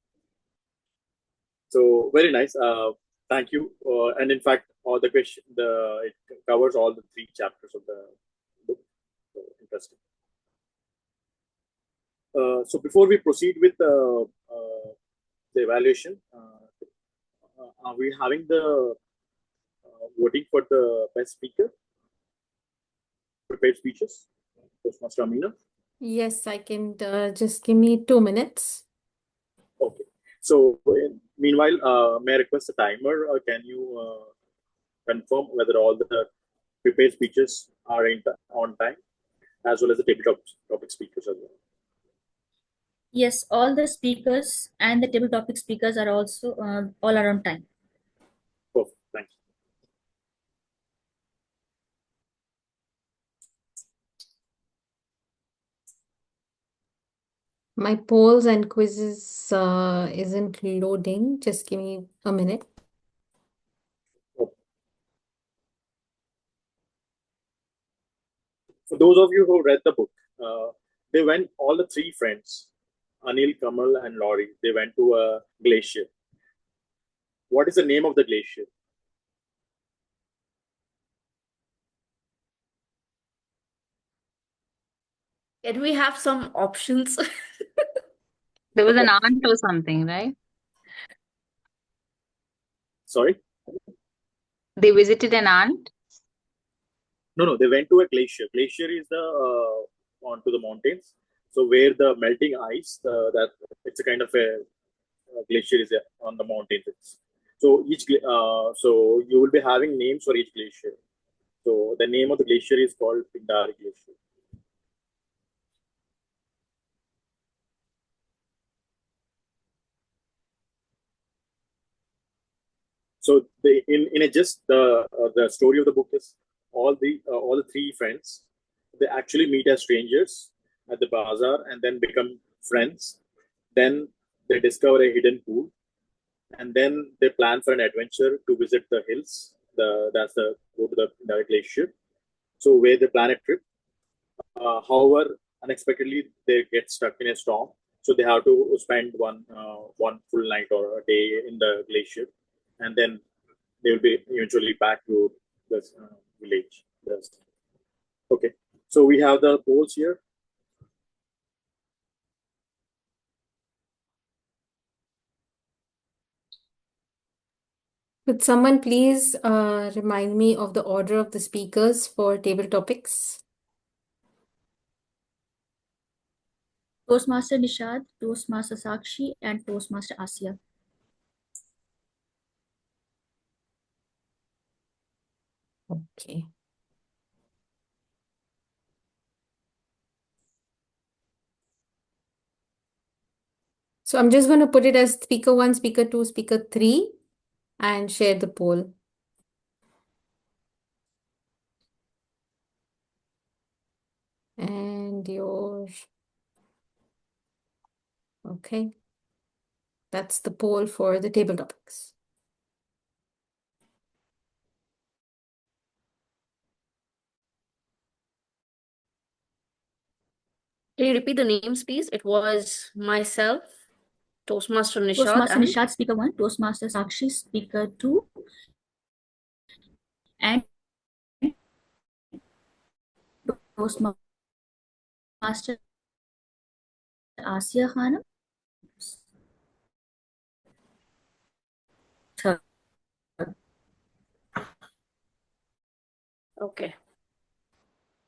So very nice. Thank you. And in fact, all the question it covers all the 3 chapters of the book. So interesting. So before we proceed with the evaluation, are we having the voting for the best speaker? Prepared speeches? Toastmaster Amina? Yes, I can just give me 2 minutes. Okay. So meanwhile, may I request a timer? Can you confirm whether all the prepared speeches are on time, as well as the topic speakers as well? Yes, all the speakers and the table topic speakers are also all around time. Perfect. Thank you. My polls and quizzes isn't loading. Just give me a minute. For those of you who read the book, they went, all the 3 friends, Anil, Kamal, and Laurie, they went to a glacier. What is the name of the glacier? Can we have some options? There was an aunt or something, right? Sorry? They visited an aunt? No, they went to a glacier. Glacier is the onto the mountains. So where the melting ice, that it's a kind of a glacier is on the mountains. So so you will be having names for each glacier. So the name of the glacier is called Pindari Glacier. So in a just the story of the book is all the three friends, they actually meet as strangers at the bazaar and then become friends. Then they discover a hidden pool, and then they plan for an adventure to visit the hills. Go to the glacier. So where they plan a trip. However, unexpectedly they get stuck in a storm, so they have to spend one full night or a day in the glacier, and then they will be eventually back to the village. Yes. Okay, so we have the polls here. Could someone please remind me of the order of the speakers for table topics? Toastmaster Nishad, Toastmaster Sakshi, and Toastmaster Asya. Okay. So I'm just going to put it as speaker 1, speaker 2, speaker 3, and share the poll. And okay. That's the poll for the table topics. Can you repeat the names, please? It was myself, Toastmaster Nishad, Toastmaster and Nishad, speaker 1, Toastmaster Sakshi, speaker 2, and Toastmaster Asya Khanam, third. okay.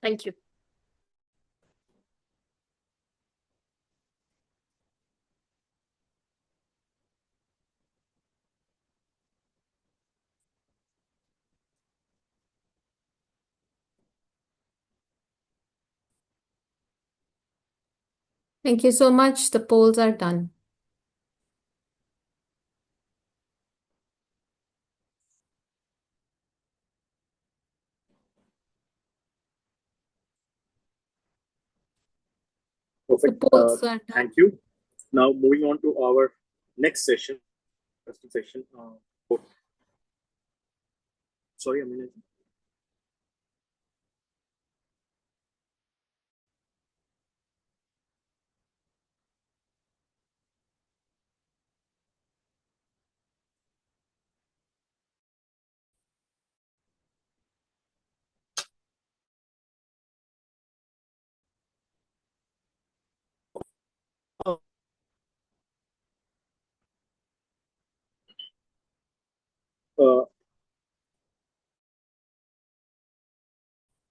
Thank you. Thank you so much. The polls are done. Perfect. The polls are done. Thank you. Now moving on to our next session. Sorry, a minute.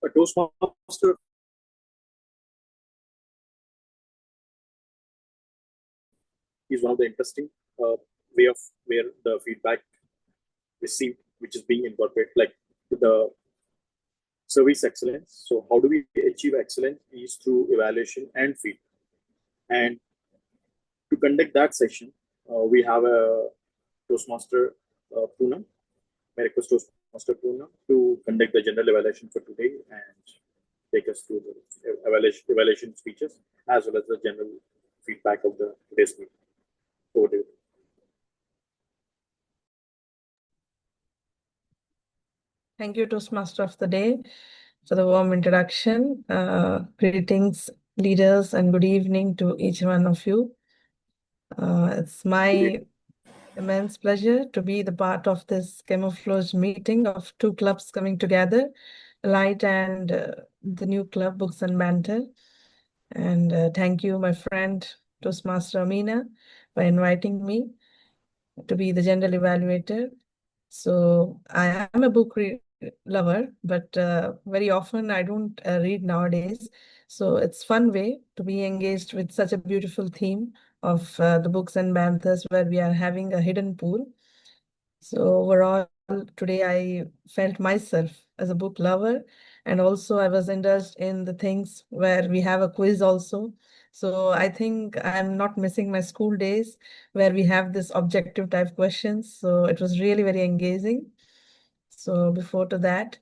A Toastmaster is one of the interesting way of where the feedback received, which is being incorporated, like the service excellence. So how do we achieve excellence is through evaluation and feedback. And to conduct that session, we have a Toastmaster Poonam. I request Toastmaster Poonam to conduct the general evaluation for today and take us through the evaluation speeches as well as the general feedback of the today's meeting. Over to you. Thank you, Toastmaster of the Day, for the warm introduction. Greetings, leaders, and good evening to each one of you. It's my immense pleasure to be the part of this camouflage meeting of two clubs coming together, Light and the new club, BooksNBanter. And thank you, my friend, Toastmaster Amina, for inviting me to be the general evaluator. So I am a lover, but very often I don't read nowadays. So it's fun way to be engaged with such a beautiful theme of the books and banthas, where we are having a hidden pool. So overall, today I felt myself as a book lover, and also I was indulged in the things where we have a quiz also. So I think I'm not missing my school days where we have this objective type questions. So it was really very engaging. So before to that,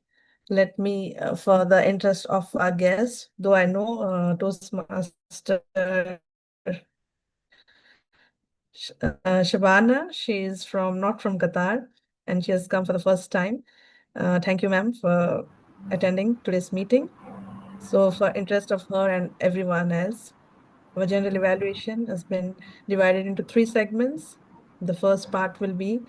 let me, for the interest of our guests, though I know Toastmaster Shabana, she is not from Qatar, and she has come for the first time. Thank you, ma'am, for attending today's meeting. So for interest of her and everyone else, our general evaluation has been divided into 3 segments. The first part will be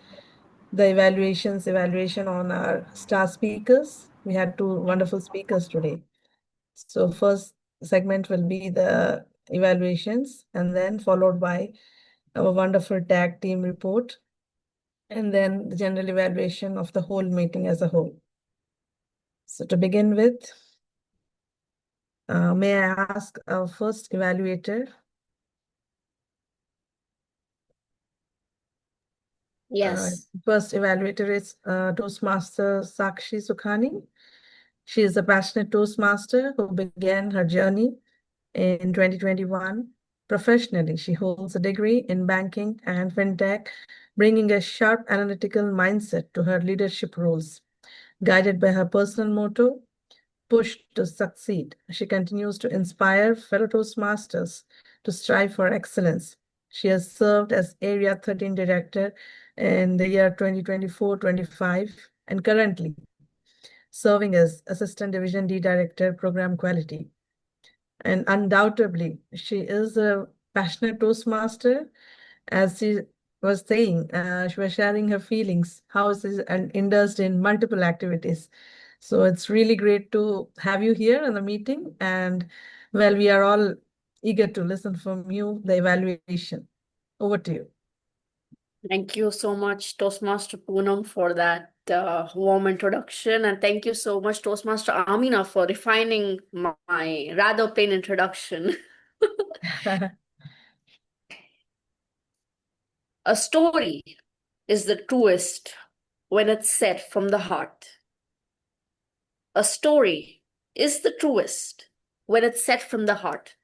the evaluation on our star speakers. We had 2 wonderful speakers today. So first segment will be the evaluations, and then followed by our wonderful tag team report, and then the general evaluation of the whole meeting as a whole. So to begin with, may I ask our first evaluator? Yes. First evaluator is Toastmaster Sakshi Sukhani. She is a passionate Toastmaster who began her journey in 2021. Professionally, she holds a degree in banking and fintech, bringing a sharp analytical mindset to her leadership roles. Guided by her personal motto, push to succeed, she continues to inspire fellow Toastmasters to strive for excellence. She has served as Area 13 Director in the year 2024-25 and currently serving as Assistant Division D Director, Program Quality. And undoubtedly, she is a passionate Toastmaster. As she was saying, she was sharing her feelings, how she is indulged in multiple activities. So it's really great to have you here in the meeting. And well, we are all eager to listen from you, the evaluation. Over to you. Thank you so much, Toastmaster Poonam, for that warm introduction. And thank you so much, Toastmaster Amina, for refining my rather plain introduction. A story is the truest when it's said from the heart. A story is the truest when it's said from the heart.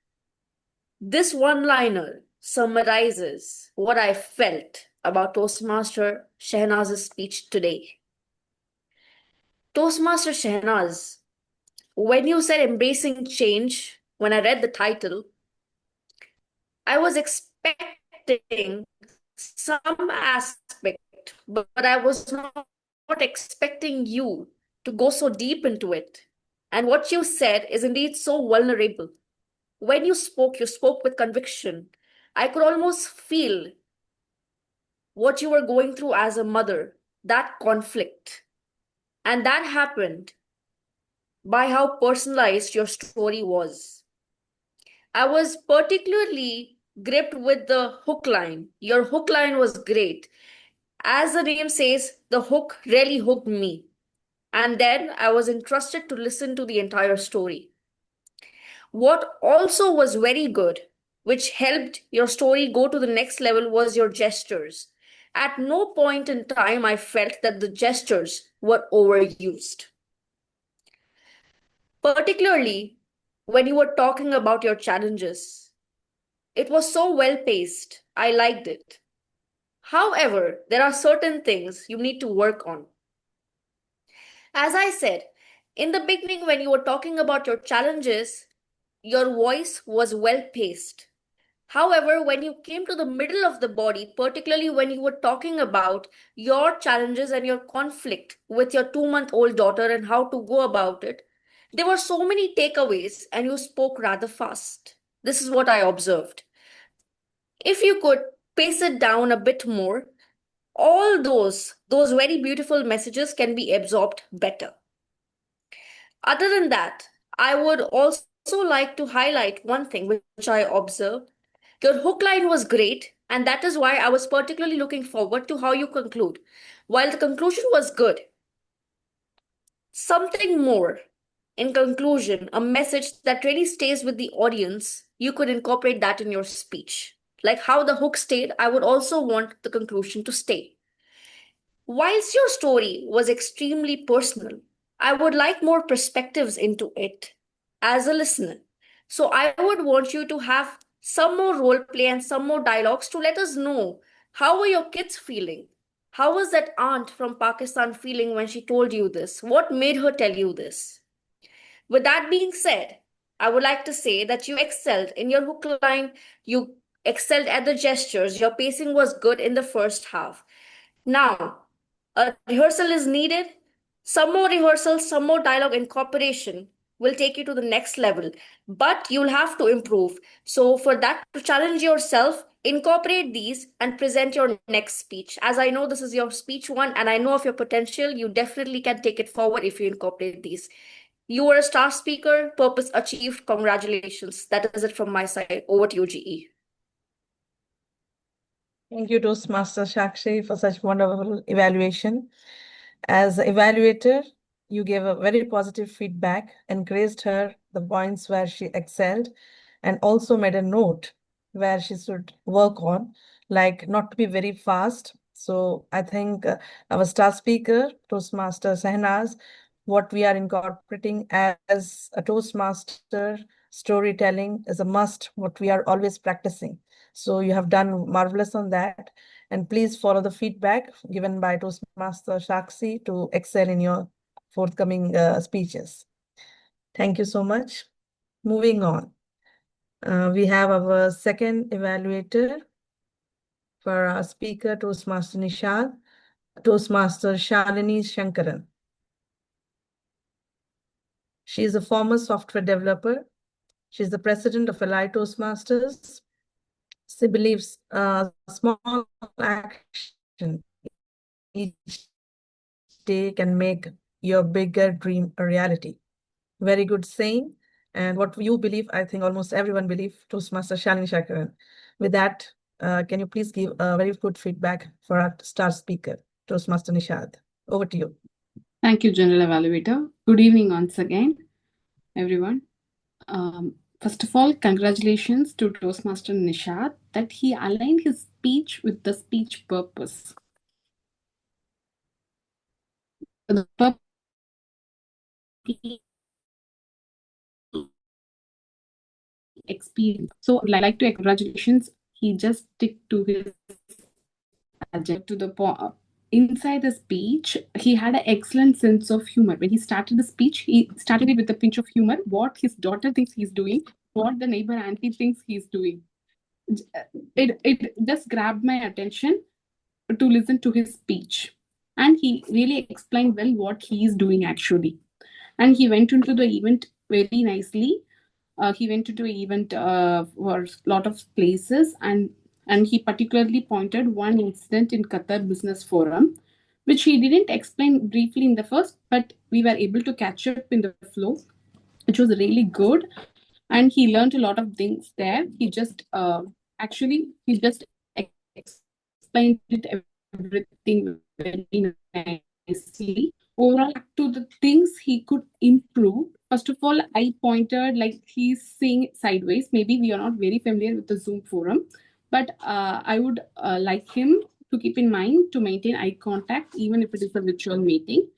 This one-liner summarizes what I felt about Toastmaster Shehnaz's speech today. Toastmaster Shehnaz, when you said embracing change, when I read the title, I was expecting some aspect, but I was not expecting you to go so deep into it. And what you said is indeed so vulnerable. When you spoke with conviction. I could almost feel what you were going through as a mother, that conflict. And that happened by how personalized your story was. I was particularly gripped with the hook line. Your hook line was great. As the name says, the hook really hooked me. And then I was entrusted to listen to the entire story. What also was very good, which helped your story go to the next level, was your gestures. At no point in time I felt that the gestures were overused. Particularly when you were talking about your challenges. It was so well paced. I liked it. However, there are certain things you need to work on. As I said, in the beginning, when you were talking about your challenges, your voice was well paced. However, when you came to the middle of the body, particularly when you were talking about your challenges and your conflict with your 2-month-old daughter and how to go about it, there were so many takeaways and you spoke rather fast. This is what I observed. If you could pace it down a bit more, all those very beautiful messages can be absorbed better. Other than that, I would also like to highlight one thing which I observed. Your hook line was great, And that is why I was particularly looking forward to how you conclude. While the conclusion was good, something more. In conclusion, a message that really stays with the audience, you could incorporate that in your speech. Like how the hook stayed, I would also want the conclusion to stay. Whilst your story was extremely personal, I would like more perspectives into it as a listener. So I would want you to have some more role play and some more dialogues to let us know how were your kids feeling? How was that aunt from Pakistan feeling when she told you this? What made her tell you this? With that being said, I would like to say that you excelled in your hook line, you excelled at the gestures, your pacing was good in the first half. Now, a rehearsal is needed. Some more rehearsal, some more dialogue incorporation will take you to the next level, but you'll have to improve. So, for that, to challenge yourself, incorporate these and present your next speech. As I know this is your speech one, and I know of your potential, you definitely can take it forward if you incorporate these. You were a star speaker, purpose achieved. Congratulations. That is it from my side. Over to you, GE. Thank you, Toastmaster Shakshi, for such wonderful evaluation. As evaluator, you gave a very positive feedback, encouraged her the points where she excelled, and also made a note where she should work on, like not to be very fast. So I think our star speaker, Toastmaster Sahnaz, what we are incorporating as a Toastmaster storytelling is a must, what we are always practicing. So you have done marvelous on that. And please follow the feedback given by Toastmaster Shakshi to excel in your forthcoming speeches. Thank you so much. Moving on. We have our second evaluator for our speaker, Toastmaster Nishad, Toastmaster Shalini Shankaran. She is a former software developer. She is the president of Allied Toastmasters. She believes small action each day can make your bigger dream a reality. Very good saying. And what you believe, I think almost everyone believes, Toastmaster Shalini Shankaran. With that, can you please give a very good feedback for our star speaker, Toastmaster Nishad? Over to you. Thank you, General Evaluator. Good evening once again, everyone. First of all, congratulations to Toastmaster Nishad that he aligned his speech with the speech purpose. The purpose experience. So I'd like to congratulations. He just stick to his agenda to the point. Inside the speech, he had an excellent sense of humor. When he started the speech, he started it with a pinch of humor. What his daughter thinks he's doing, what the neighbor auntie thinks he's doing. It just grabbed my attention to listen to his speech. And he really explained well what he is doing actually. And he went into the event very nicely. He went into an event for a lot of places, and he particularly pointed one incident in Qatar Business Forum, which he didn't explain briefly in the first, but we were able to catch up in the flow, which was really good. And he learned a lot of things there. He just explained it everything very nicely. Overall, to the things he could improve. First of all, I pointed like he's seeing sideways. Maybe we are not very familiar with the Zoom forum, but I would like him to keep in mind to maintain eye contact, even if it is a virtual meeting.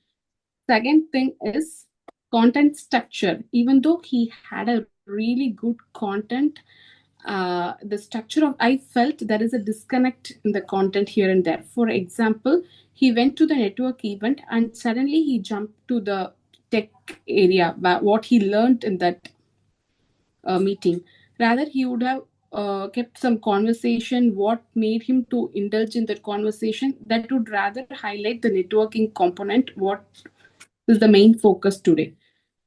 Second thing is content structure. Even though he had a really good content, the structure of, I felt there is a disconnect in the content here and there. For example, he went to the network event and suddenly he jumped to the tech area, what he learned in that meeting. Rather, he would have kept some conversation, what made him to indulge in that conversation, that would rather highlight the networking component, what is the main focus today.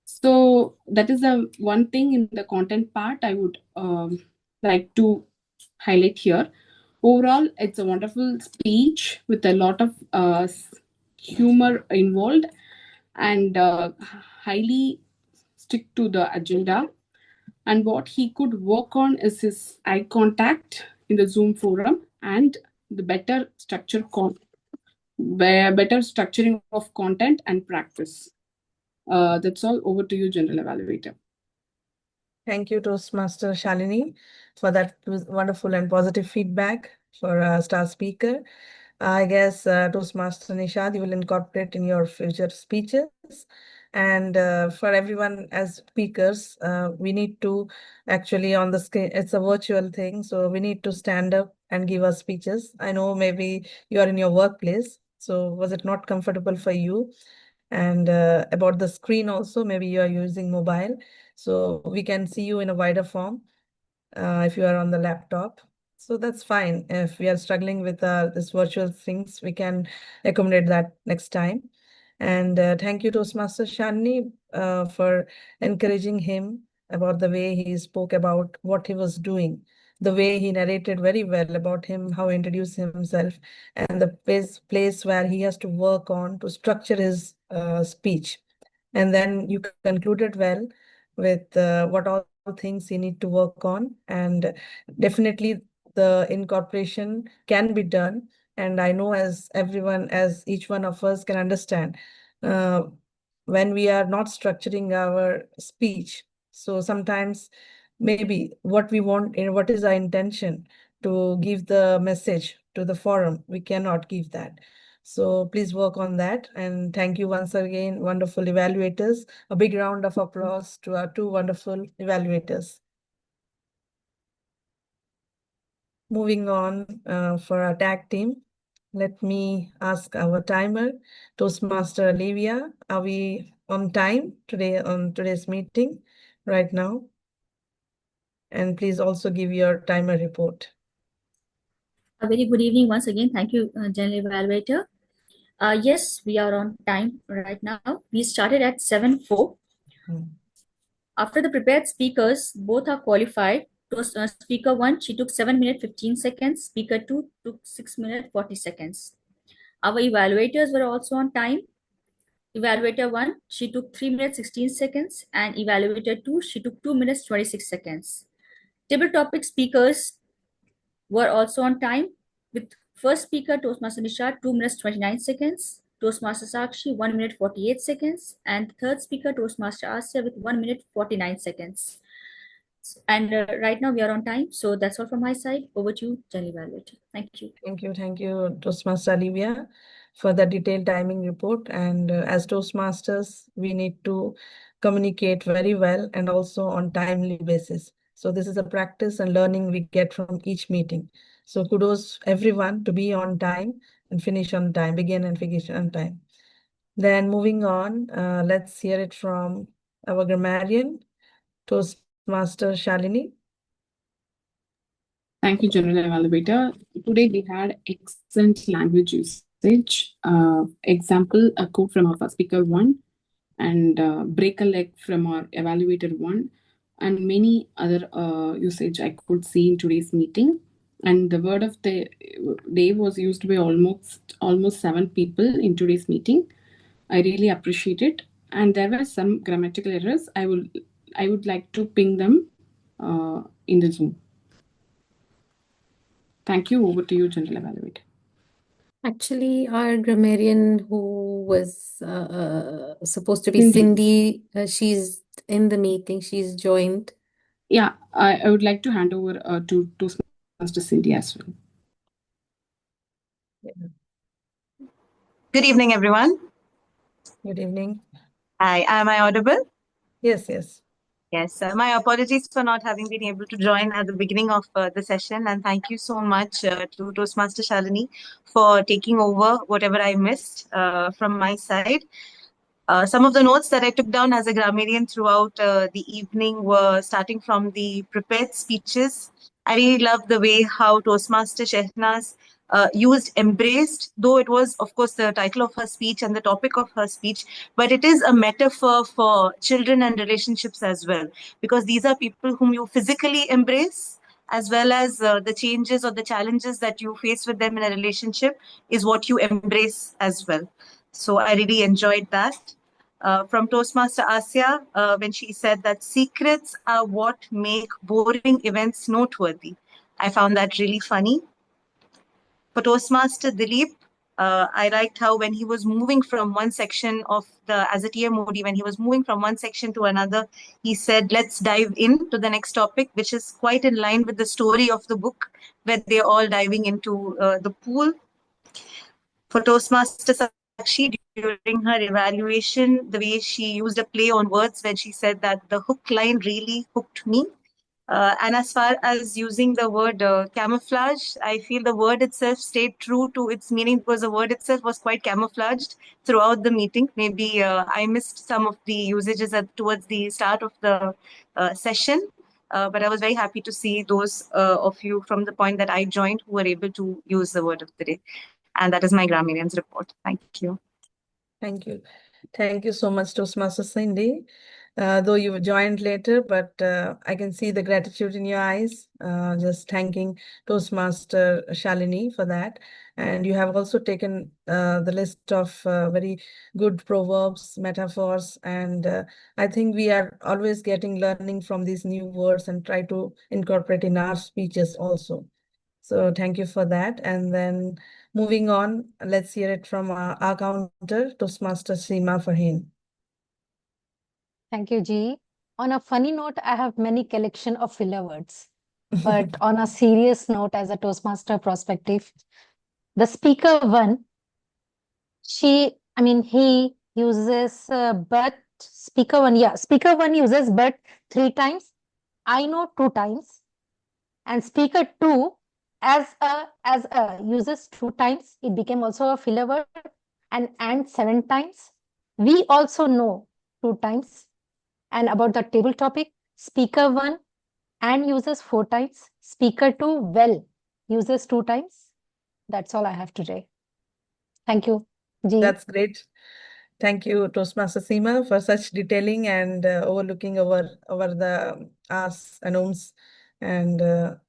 So that is the one thing in the content part I would like to highlight here. Overall, it's a wonderful speech with a lot of humor involved and highly stick to the agenda. And what he could work on is his eye contact in the Zoom forum. and the better structuring of content and practice. That's all. Over to you, General Evaluator. Thank you, Toastmaster Shalini, for that wonderful and positive feedback for our star speaker. I guess Toastmaster Nishad, you will incorporate in your future speeches. And for everyone as speakers, we need to actually on the screen, it's a virtual thing, so we need to stand up and give us speeches. I know maybe you are in your workplace, so was it not comfortable for you? And about the screen also, maybe you are using mobile, so we can see you in a wider form if you are on the laptop. So that's fine. If we are struggling with this virtual things, we can accommodate that next time. And thank you, Toastmaster Shani, for encouraging him about the way he spoke about what he was doing, the way he narrated very well about him, how he introduced himself, and the place where he has to work on to structure his speech. And then you concluded well with what all things you need to work on. And definitely the incorporation can be done. And I know as each one of us can understand, when we are not structuring our speech, so sometimes maybe what we want, what is our intention to give the message to the forum, we cannot give that. So please work on that. And thank you once again, wonderful evaluators. A big round of applause to our two wonderful evaluators. Moving on for our tag team, let me ask our timer, Toastmaster Olivia, are we on time today on today's meeting right now? And please also give your timer report. A very good evening once again. Thank you, General Evaluator. Yes, we are on time right now. We started at 7:04. After the prepared speakers, both are qualified. Speaker 1, she took 7 minutes 15 seconds. Speaker 2 took 6 minutes 40 seconds. Our evaluators were also on time. Evaluator 1, she took 3 minutes 16 seconds, and evaluator 2, she took 2 minutes 26 seconds. Table topic speakers were also on time, with first speaker Toastmaster Nishad 2 minutes 29 seconds, Toastmaster Sakshi 1 minute 48 seconds, and third speaker Toastmaster Asya with 1 minute 49 seconds. And right now we are on time, so that's all from my side. Over to you, General Evaluator. Thank you. Thank you, Toastmaster Olivia, for the detailed timing report. And as Toastmasters, we need to communicate very well and also on timely basis. So this is a practice and learning we get from each meeting. So kudos everyone to be on time and finish on time, begin and finish on time. Then moving on, let's hear it from our grammarian, Toastmaster Shalini. Thank you, General Evaluator. Today we had excellent language usage. Example, a quote from our speaker 1, and break a leg from our evaluator 1, and many other usage I could see in today's meeting. And the word of the day was used by almost 7 people in today's meeting. I really appreciate it. And there were some grammatical errors. I would like to ping them in the Zoom. Thank you. Over to you, General Evaluator. Actually, our grammarian who was supposed to be Cindy, she's in the meeting. She's joined. Yeah, I would like to hand over to Toastmaster Cindy as well. Good evening, everyone. Good evening. Hi, am I audible? Yes. Yes, my apologies for not having been able to join at the beginning of the session, and thank you so much to Toastmaster Shalini for taking over whatever I missed from my side. Some of the notes that I took down as a grammarian throughout the evening were starting from the prepared speeches. I really loved the way how Toastmaster Shehnaz used embraced, though it was, of course, the title of her speech and the topic of her speech, but it is a metaphor for children and relationships as well, because these are people whom you physically embrace, as well as the changes or the challenges that you face with them in a relationship is what you embrace as well. So I really enjoyed that. From Toastmaster Asya, when she said that secrets are what make boring events noteworthy. I found that really funny. For Toastmaster Dilip, I liked how when he was moving from one section of as a TM Modi, when he was moving from one section to another, he said, let's dive into the next topic, which is quite in line with the story of the book, where they're all diving into the pool. For Toastmaster Sakshi, during her evaluation, the way she used a play on words when she said that the hook line really hooked me. And as far as using the word camouflage, I feel the word itself stayed true to its meaning because the word itself was quite camouflaged throughout the meeting. Maybe I missed some of the usages towards the start of the session, but I was very happy to see those of you from the point that I joined who were able to use the word of the day. And that is my grammarian's report. Thank you. Thank you. Thank you so much, Toastmaster Cindy. Though you joined later, but I can see the gratitude in your eyes, just thanking Toastmaster Shalini for that. And you have also taken the list of very good proverbs, metaphors, and I think we are always learning from these new words and try to incorporate in our speeches also. So thank you for that. And then moving on, let's hear it from our counter, Toastmaster Seema Farheen. Thank you, G. On a funny note, I have many collection of filler words. But on a serious note, as a Toastmaster perspective, the speaker one, he uses but. Speaker one uses but 3 times. I know 2 times. And speaker 2 as a uses 2 times. It became also a filler word. And 7 times. We also know 2 times. And about the table topic, speaker 1 and uses 4 times. Speaker 2 well uses 2 times. That's all I have today. Thank you, G. That's great. Thank you, Toastmaster Seema, for such detailing and overlooking over the ahs and ums. And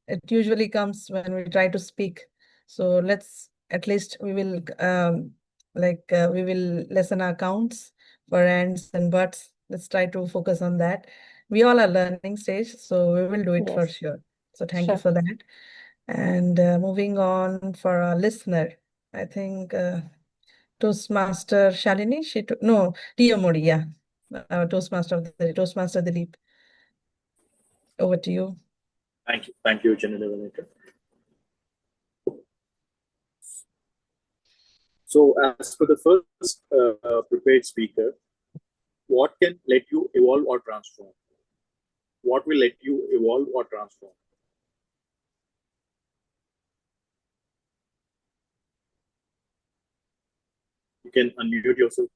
it usually comes when we try to speak. So let's, at least we will we will lessen our counts for ands and buts. Let's try to focus on that. We all are learning stage, so we will do it for Yes. sure. So thank you Sure. for that. And moving on for our listener, I think Toastmaster Shalini, Tia Modi, yeah. Toastmaster of the day, Toastmaster Dilip. Over to you. Thank you, General Evaluator. So, as for the first prepared speaker, what can let you evolve or transform? What will let you evolve or transform? You can unmute yourself.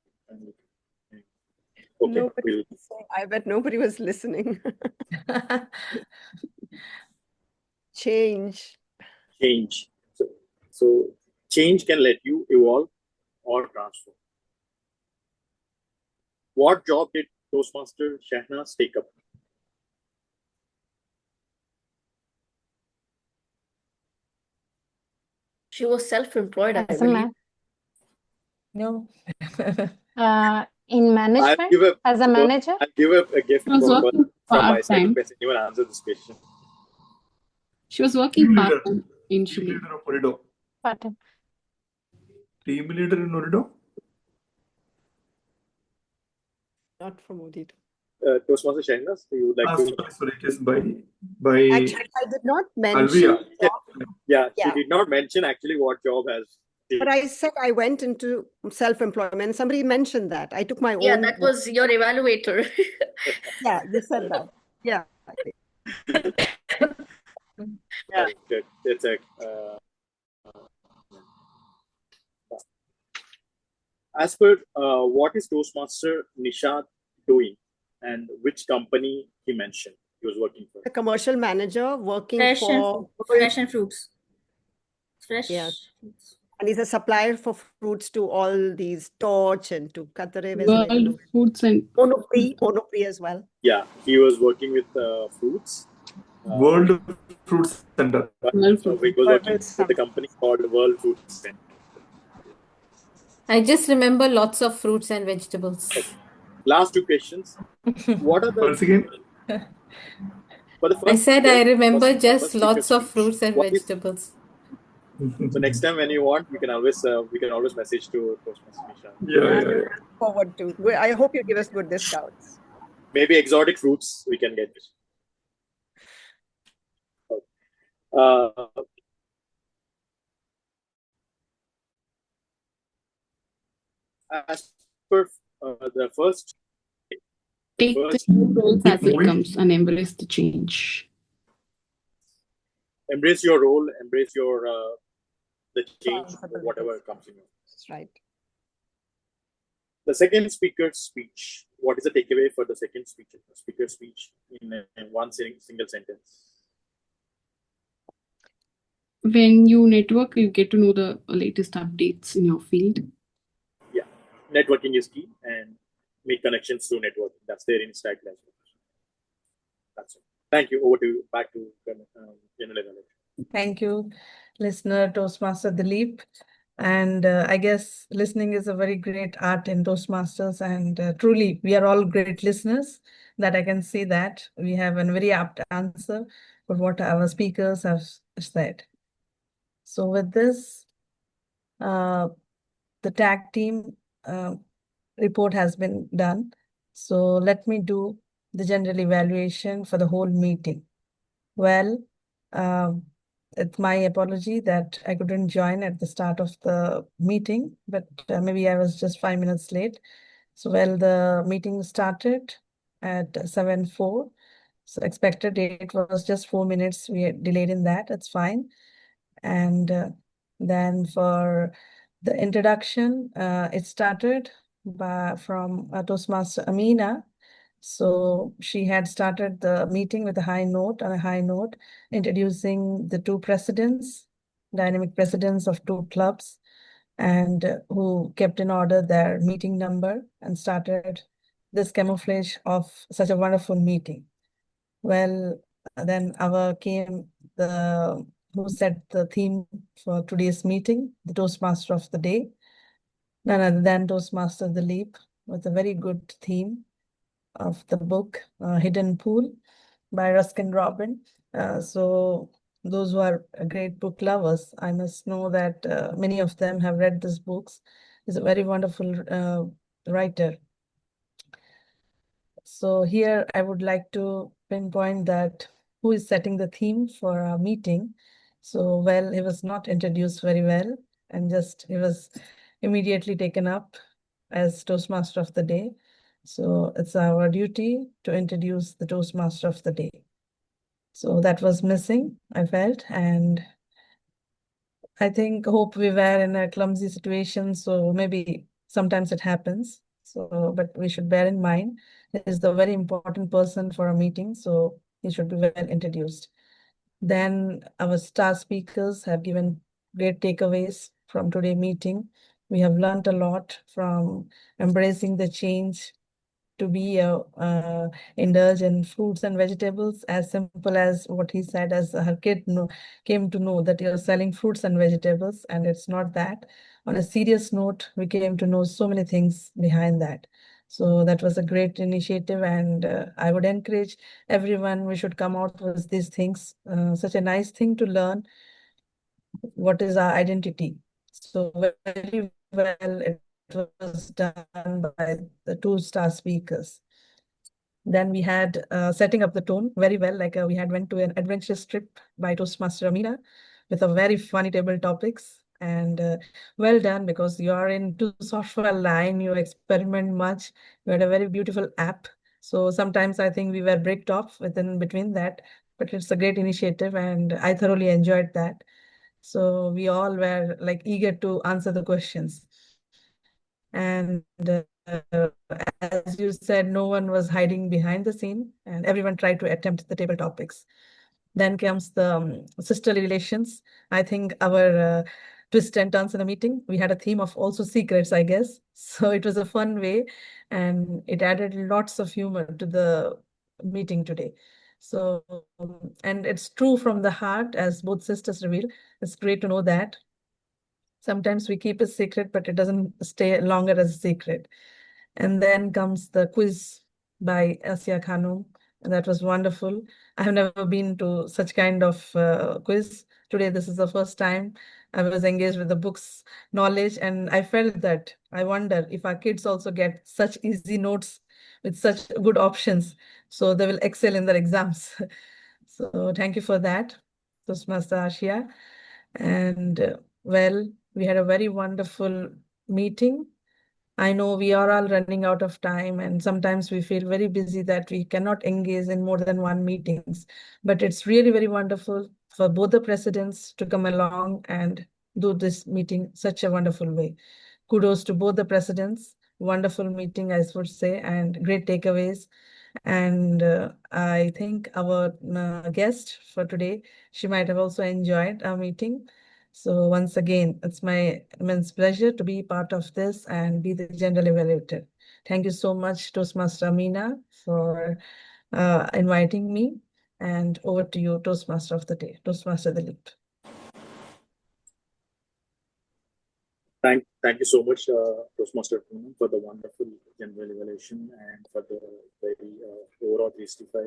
Okay, I bet nobody was listening. Change. So change can let you evolve or transform. What job did Toastmaster Shahnaz take up? She was self-employed, I As a believe. No. In management, as a manager. I'll give a gift from myself if anyone answers this question. She was working part-time initially. Part-time. Team leader in Orido? Not from Odito. Toastmaster Shahnaz, you would like to? Sorry, it is by Actually, I did not mention. Yeah, she did not mention actually what job has. But I said I went into self-employment. Somebody mentioned that. I took my own. Yeah, that was your evaluator. Yeah, you said that. Yeah. Good. It's as per what is Toastmaster Nishad doing and which company he mentioned he was working for? A commercial manager working for fresh and fruits. Fresh. Yes. And he's a supplier for fruits to all these Torch and to Katare. World Foods and Monoprix as well. Yeah, he was working with fruits. World Fruit Center. He was working with a company called World Fruit Center. I just remember lots of fruits and vegetables. Okay. Last 2 questions. What are the... Once again? I said I remember just lots of fruits and vegetables. So next time when you want, we can always message to Toastmaster Nisha. Yeah. Forward to. I hope you give us good discounts. Maybe exotic fruits we can get. Uh, as per the first, Take the new roles as it comes and embrace the change. Embrace your role, embrace your the change, whatever comes in your. That's right. The second speaker's speech. What is the takeaway for the second speaker's speech in one single sentence? When you network, you get to know the latest updates in your field. Yeah, networking is key, and make connections through networking. That's there in style as well. That's it. Thank you. Over to you. Back to General Knowledge. Thank you, listener Toastmaster Dilip. And I guess listening is a very great art in Toastmasters, and truly, we are all great listeners. That I can see that we have a very apt answer for what our speakers have said. So with this, the tag team report has been done. So let me do the general evaluation for the whole meeting. Well, it's my apology that I couldn't join at the start of the meeting, but maybe I was just 5 minutes late. So, well, the meeting started at 7:04. So expected date was just 4 minutes. We delayed in that. It's fine. And then for the introduction, it started from Toastmaster Amina. So she had started the meeting with a high note, introducing the two presidents, dynamic presidents of two clubs, and who kept in order their meeting number and started this camouflage of such a wonderful meeting. Well, then came the who set the theme for today's meeting, the Toastmaster of the day, none other than Toastmaster Dilip, with a very good theme of the book Hidden Pool by Ruskin Bond. So those who are great book lovers, I must know that many of them have read these books. He's a very wonderful writer. So here I would like to pinpoint that who is setting the theme for our meeting. So, well, he was not introduced very well, and just he was immediately taken up as Toastmaster of the day. So it's our duty to introduce the Toastmaster of the day. So that was missing, I felt, and I hope we were in a clumsy situation, so maybe sometimes it happens. So, but we should bear in mind, he is the very important person for a meeting, so he should be well introduced. Then our star speakers have given great takeaways from today's meeting. We have learned a lot from embracing the change to be indulge in fruits and vegetables, as simple as what he said, as her kid came to know that you're selling fruits and vegetables, and it's not that. On a serious note, we came to know so many things behind that. So that was a great initiative, and I would encourage everyone, we should come out with these things. Such a nice thing to learn what is our identity. So very well it was done by the two star speakers. Then we had setting up the tone very well, like we had went to an adventurous trip by Toastmaster Amina with a very funny table topics, and well done, because you are in too soft for a line, you experiment much, you had a very beautiful app. So sometimes I think we were breaked off within between that, but it's a great initiative and I thoroughly enjoyed that. So we all were like eager to answer the questions. And as you said, no one was hiding behind the scene, and everyone tried to attempt the table topics. Then comes the sisterly relations. I think our twist and turns in the meeting, we had a theme of also secrets, I guess. So it was a fun way, and it added lots of humor to the meeting today. So, and it's true from the heart, as both sisters revealed. It's great to know that sometimes we keep a secret, but it doesn't stay longer as a secret. And then comes the quiz by Asya Khanum. And that was wonderful. I have never been to such kind of quiz. Today, this is the first time I was engaged with the books knowledge, and I felt that I wonder if our kids also get such easy notes with such good options, so they will excel in their exams. So thank you for that, Toastmaster Ashia. And well, we had a very wonderful meeting. I know we are all running out of time, and sometimes we feel very busy that we cannot engage in more than one meetings. But it's really very wonderful for both the presidents to come along and do this meeting such a wonderful way. Kudos to both the presidents. Wonderful meeting, I would say, and great takeaways. And I think our guest for today, she might have also enjoyed our meeting. So once again, it's my immense pleasure to be part of this and be the general evaluator. Thank you so much, Toastmaster Amina, for inviting me. And over to you, Toastmaster of the day, Toastmaster Dilip. Thank you so much, Toastmaster Poonam, for the wonderful general evaluation and for the very overall 365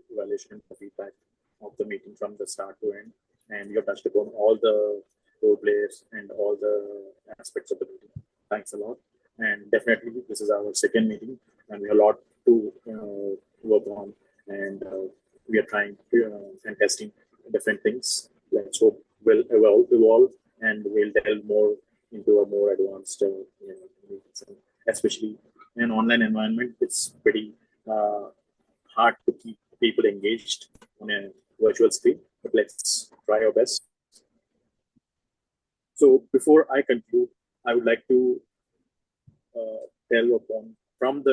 evaluation and feedback of the meeting from the start to end. And you have touched upon all the role players and all the aspects of the meeting. Thanks a lot. And definitely, this is our second meeting, and we have a lot to work on. And we are trying and testing different things. Let's hope we'll evolve and we'll delve more into a more advanced meetings. Especially in an online environment, it's pretty hard to keep people engaged on a virtual screen, but let's try our best. So before I conclude, I would like to tell upon from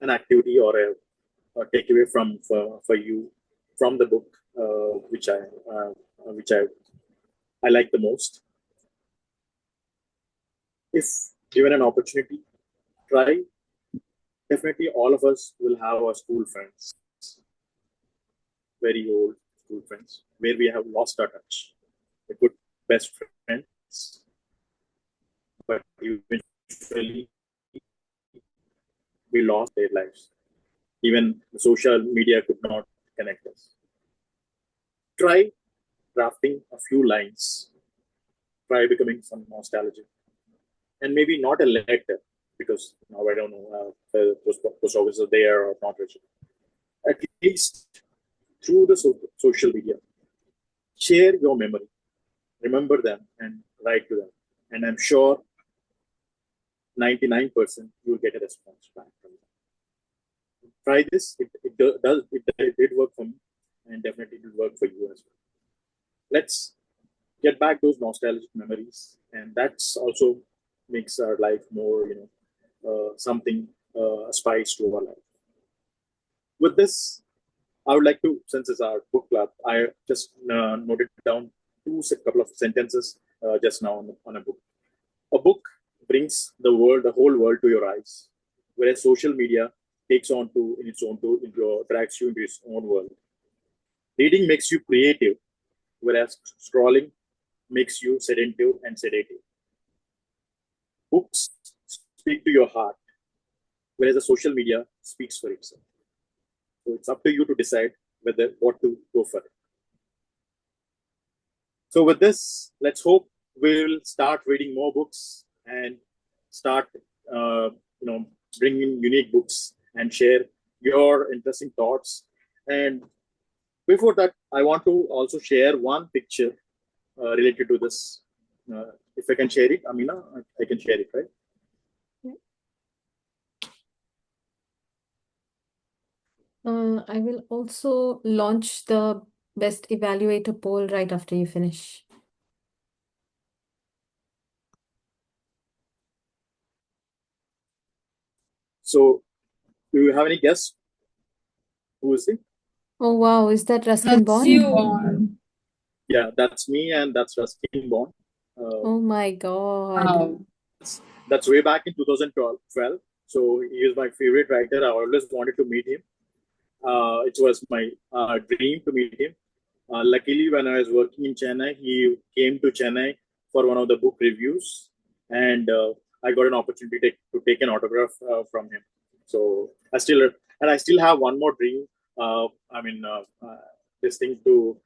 an activity or a takeaway for you from the book, which I like the most. If given an opportunity, try. Definitely, all of us will have our school friends, very old school friends, where we have lost our touch. A good best friends, but eventually we lost their lives. Even the social media could not connect us. Try drafting a few lines. Try becoming some nostalgic. And maybe not a letter, because now I don't know if post office are there or not. At least through the social media, share your memory, remember them, and write to them. And I'm sure 99% you will get a response back from them. Try this. It did work for me, and definitely it will work for you as well. Let's get back those nostalgic memories, and that's also makes our life more, something, a spice to our life. With this, I would like to, since it's our book club, I just noted down a couple of sentences just now on a book. A book brings the whole world to your eyes, whereas social media takes on to in its own drags you into its own world. Reading makes you creative, whereas scrolling makes you sedative and sedative. Books speak to your heart, whereas the social media speaks for itself. So it's up to you to decide what to go for it. So with this, let's hope we'll start reading more books and start, bringing unique books and share your interesting thoughts. And before that, I want to also share one picture related to this. If I can share it, Amina, I can share it, right? I will also launch the best evaluator poll right after you finish. So, do you have any guess? Who is it? Oh, wow. Is that Ruskin That's Bond? you. Yeah, that's me, and that's Ruskin Bond. Oh my God. That's way back in 2012. So he is my favorite writer. I always wanted to meet him. It was my dream to meet him. Luckily, when I was working in Chennai, he came to Chennai for one of the book reviews, and I got an opportunity to take an autograph from him. So I still have one more dream. This thing to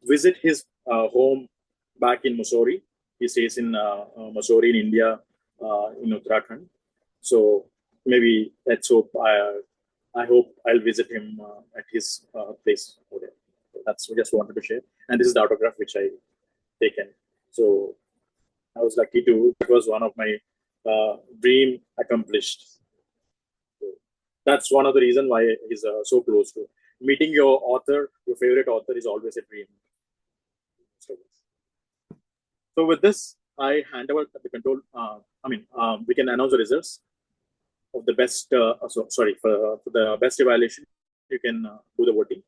visit his home back in Mussoorie. He stays in Mussoorie in India, in Uttarakhand. So maybe let's hope. I hope I'll visit him at his place over there. So that's just wanted to share. And this is the autograph which I taken. So I was lucky to. It was one of my dream accomplished. So that's one of the reasons why he's so close to meeting your author. Your favorite author is always a dream. So with this, I hand over the control. We can announce the results of the best. For the best evaluation, you can do the voting.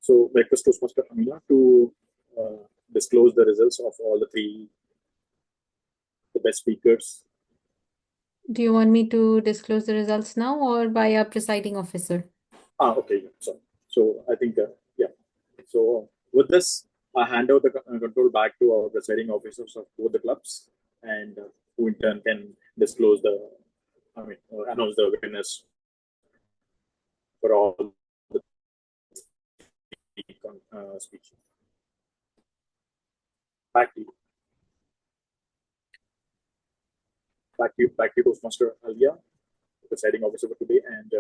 So, request to Master Amina to disclose the results of all the best speakers. Do you want me to disclose the results now or by our presiding officer? Okay. So I think, yeah. So with this, I hand over the control back to our presiding officers of both the clubs, and who in turn can disclose announce the winners for all the speeches. Back to you. Back to Toastmaster Alia, the presiding officer for today, and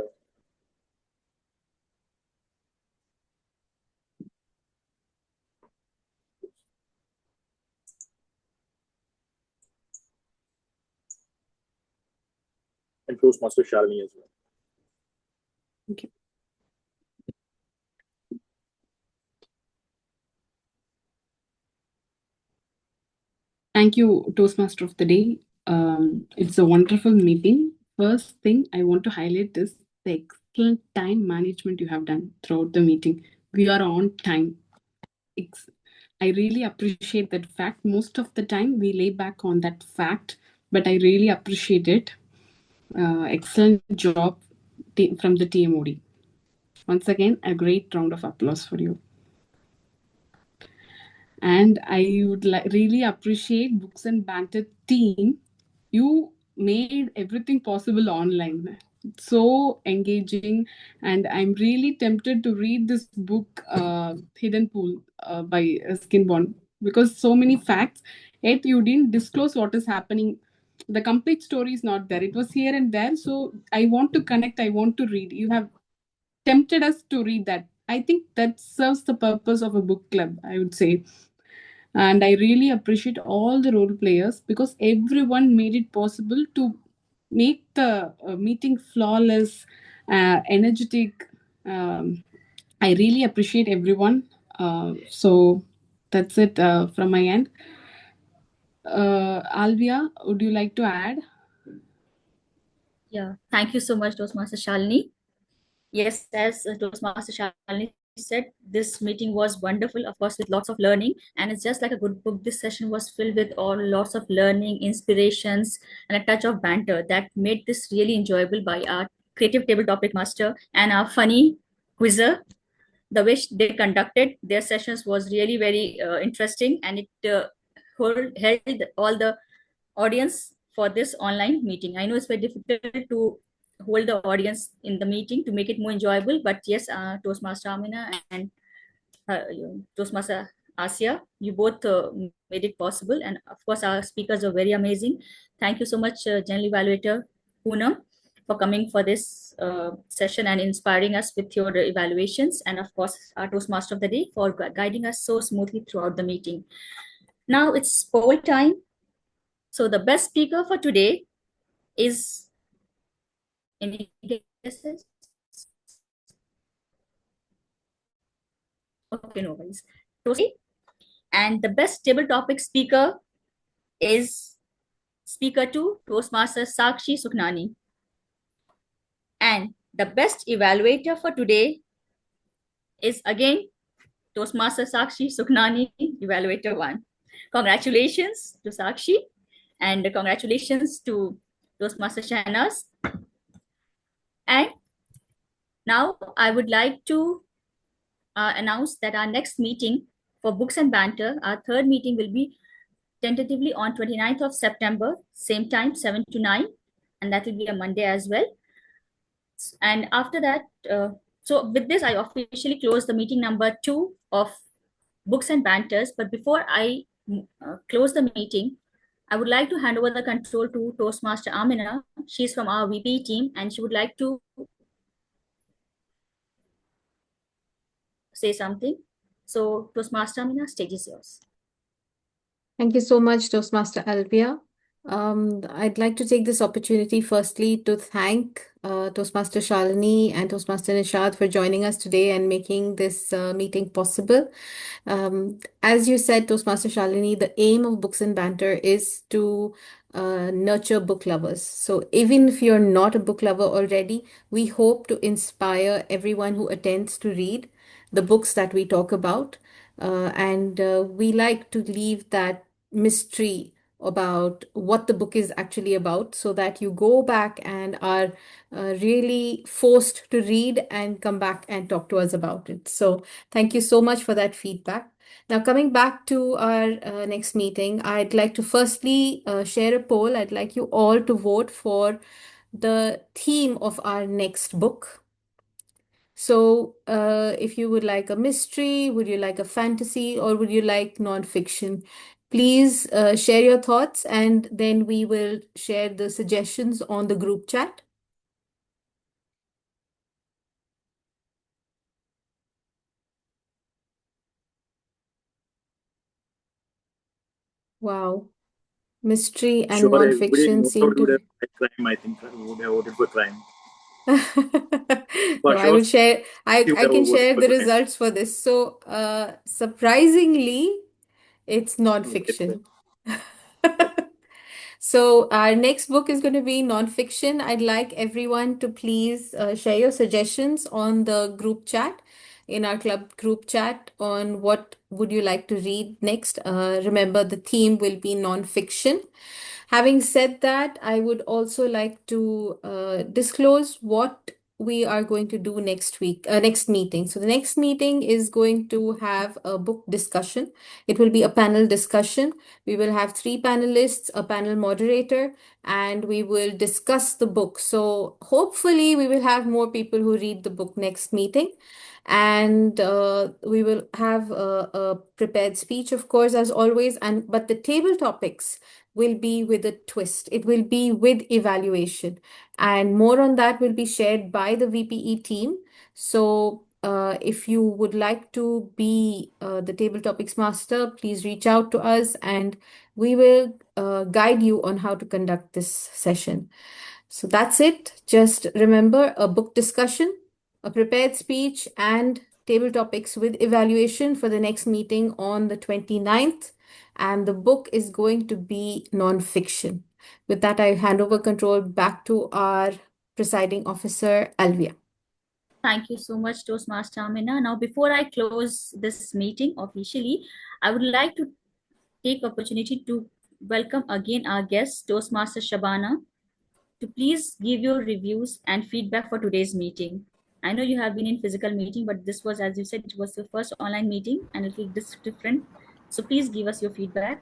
Toastmaster Shalini as well. Thank you. Thank you, Toastmaster of the Day. It's a wonderful meeting. First thing I want to highlight is the excellent time management you have done throughout the meeting. We are on time. I really appreciate that fact. Most of the time we lay back on that fact, but I really appreciate it. Excellent job from the TMOD. Once again, a great round of applause for you. And I would really appreciate Books and Banter team. You made everything possible online. It's so engaging, and I'm really tempted to read this book, Hidden Pool, by Ruskin Bond, because so many facts, yet you didn't disclose what is happening. The complete story is not there. It was here and there. So I want to connect. I want to read. You have tempted us to read that. I think that serves the purpose of a book club, I would say. And I really appreciate all the role players because everyone made it possible to make the meeting flawless, energetic. I really appreciate everyone. So that's it from my end. Alvia, would you like to add? Yeah, thank you so much, Toastmaster Shalini. Yes, as Toastmaster Shalini said, this meeting was wonderful, of course, with lots of learning. And it's just like a good book. This session was filled with lots of learning, inspirations, and a touch of banter that made this really enjoyable by our creative table topic master and our funny quizzer. The way they conducted their sessions was really very interesting, and it held all the audience for this online meeting. I know it's very difficult to hold the audience in the meeting to make it more enjoyable, but yes, Toastmaster Amina and Toastmaster Asia, you both made it possible, and of course our speakers are very amazing. Thank you so much, General Evaluator Poonam, for coming for this session and inspiring us with your evaluations, and of course our Toastmaster of the Day for guiding us so smoothly throughout the meeting. Now it's poll time. So the best speaker for today is, any guesses? Okay, no worries. And the best table topic speaker is speaker 2, Toastmaster Sakshi Sukhnani. The best evaluator for today is again Toastmaster Sakshi Sukhnani, evaluator 1. Congratulations to Sakshi and congratulations to Toastmaster Shahnaz. And now I would like to announce that our next meeting for Books and Banter, our third meeting, will be tentatively on 29th of September, same time, 7 to 9, and that will be a Monday as well. And after that, so with this, I officially close the meeting number 2 of Books and Banters. But before I close the meeting, I would like to hand over the control to Toastmaster Amina. She's from our VP team, and she would like to say something. So, Toastmaster Amina, stage is yours. Thank you so much, Toastmaster Alvia. I'd like to take this opportunity firstly to thank Toastmaster Shalini and Toastmaster Nishad for joining us today and making this meeting possible. As you said, Toastmaster Shalini, the aim of Books and Banter is to nurture book lovers. So even if you're not a book lover already, we hope to inspire everyone who attends to read the books that we talk about. And we like to leave that mystery about what the book is actually about so that you go back and are really forced to read and come back and talk to us about it. So thank you so much for that feedback. Now, coming back to our next meeting, I'd like to firstly share a poll. I'd like you all to vote for the theme of our next book. So, if you would like a mystery, would you like a fantasy, or would you like nonfiction? Please share your thoughts, and then we will share the suggestions on the group chat. Wow. Mystery and Sure, everybody, nonfiction most seem of you to. would have crime, I think, would have voted for crime. No, For I sure, will share. you I would have can voted share for the crime. results for this. So, surprisingly, it's Okay, nonfiction. So our next book is going to be nonfiction. I'd like everyone to please share your suggestions on the group chat, in our club group chat, on what would you like to read next. Remember, the theme will be nonfiction. Having said that, I would also like to disclose what we are going to do next week, next meeting. So the next meeting is going to have a book discussion. It will be a panel discussion. We will have 3 panelists, a panel moderator, and we will discuss the book. So hopefully we will have more people who read the book next meeting. And we will have a prepared speech, of course, as always. But the table topics will be with a twist. It will be with evaluation. And more on that will be shared by the VPE team. So if you would like to be the table topics master, please reach out to us and we will guide you on how to conduct this session. So that's it. Just remember, a book discussion, a prepared speech, and table topics with evaluation for the next meeting on the 29th. And the book is going to be nonfiction. With that, I hand over control back to our presiding officer, Alvia. Thank you so much, Toastmaster Amina. Now, before I close this meeting officially, I would like to take opportunity to welcome again our guest, Toastmaster Shabana, to please give your reviews and feedback for today's meeting. I know you have been in physical meeting, but this was, as you said, it was the first online meeting and it will be different. So please give us your feedback.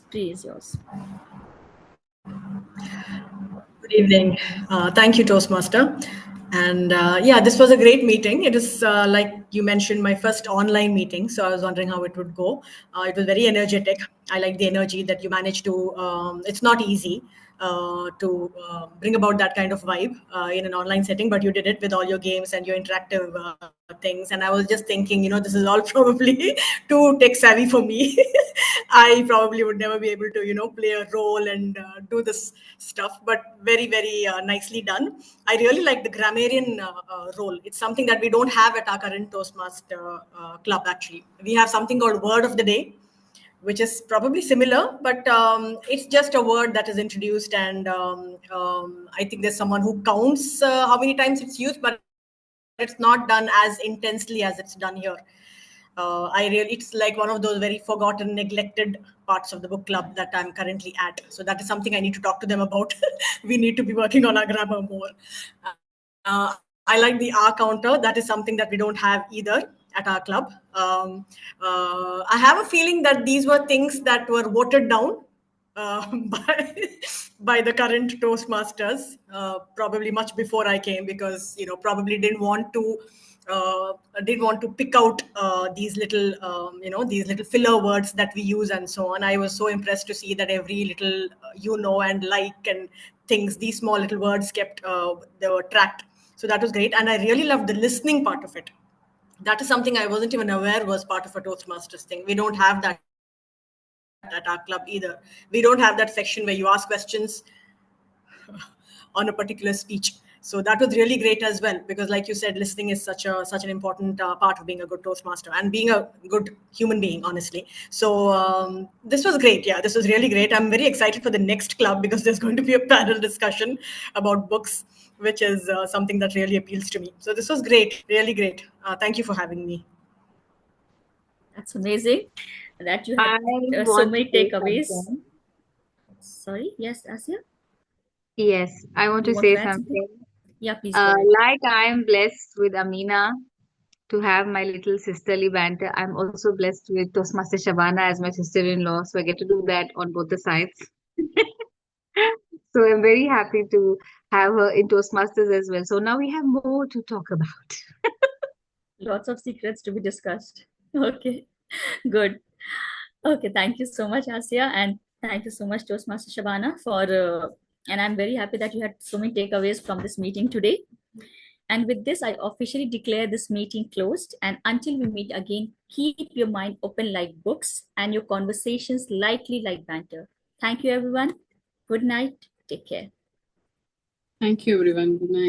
Please, yours. Good evening. Thank you, Toastmaster. And yeah, this was a great meeting. It is, like you mentioned, my first online meeting. So I was wondering how it would go. It was very energetic. I like the energy that you managed to, it's not easy to bring about that kind of vibe in an online setting, but you did it with all your games and your interactive things. And I was just thinking, this is all probably too tech savvy for me. I probably would never be able to, play a role and do this stuff, but very, very nicely done. I really like the grammarian role. It's something that we don't have at our current Toastmaster club, actually. We have something called Word of the Day, which is probably similar, but it's just a word that is introduced, and I think there's someone who counts how many times it's used, but it's not done as intensely as it's done here. It's like one of those very forgotten, neglected parts of the book club that I'm currently at. So that is something I need to talk to them about. We need to be working on our grammar more. I like the R counter. That is something that we don't have either at our club. I have a feeling that these were things that were watered down by the current Toastmasters, probably much before I came, because probably didn't want to pick out these little these little filler words that we use and so on. I was so impressed to see that every little and like and things, these small little words kept they were tracked. So that was great, and I really loved the listening part of it. That is something I wasn't even aware was part of a Toastmasters thing. We don't have that at our club either. We don't have that section where you ask questions on a particular speech. So that was really great as well, because like you said, listening is such an important part of being a good Toastmaster and being a good human being, honestly. So this was great. Yeah, this was really great. I'm very excited for the next club, because there's going to be a panel discussion about books, which is something that really appeals to me. So this was great, really great. Thank you for having me. That's amazing that you I had so want many to say takeaways. something. Sorry, yes, Asya? Yes, I want You to want say to add something? something. Yeah, please go ahead. Like I am blessed with Amina to have my little sisterly banter, I'm also blessed with Toastmaster Shabana as my sister-in-law, so I get to do that on both the sides. So I'm very happy to have her in Toastmasters as well. So now we have more to talk about. Lots of secrets to be discussed. Okay, good. Okay, thank you so much, Asya, and thank you so much, Toastmaster Shabana, for and I'm very happy that you had so many takeaways from this meeting today. And with this, I officially declare this meeting closed. And until we meet again, keep your mind open like books and your conversations lightly like banter. Thank you, everyone. Good night. Take care. Thank you, everyone. Good night.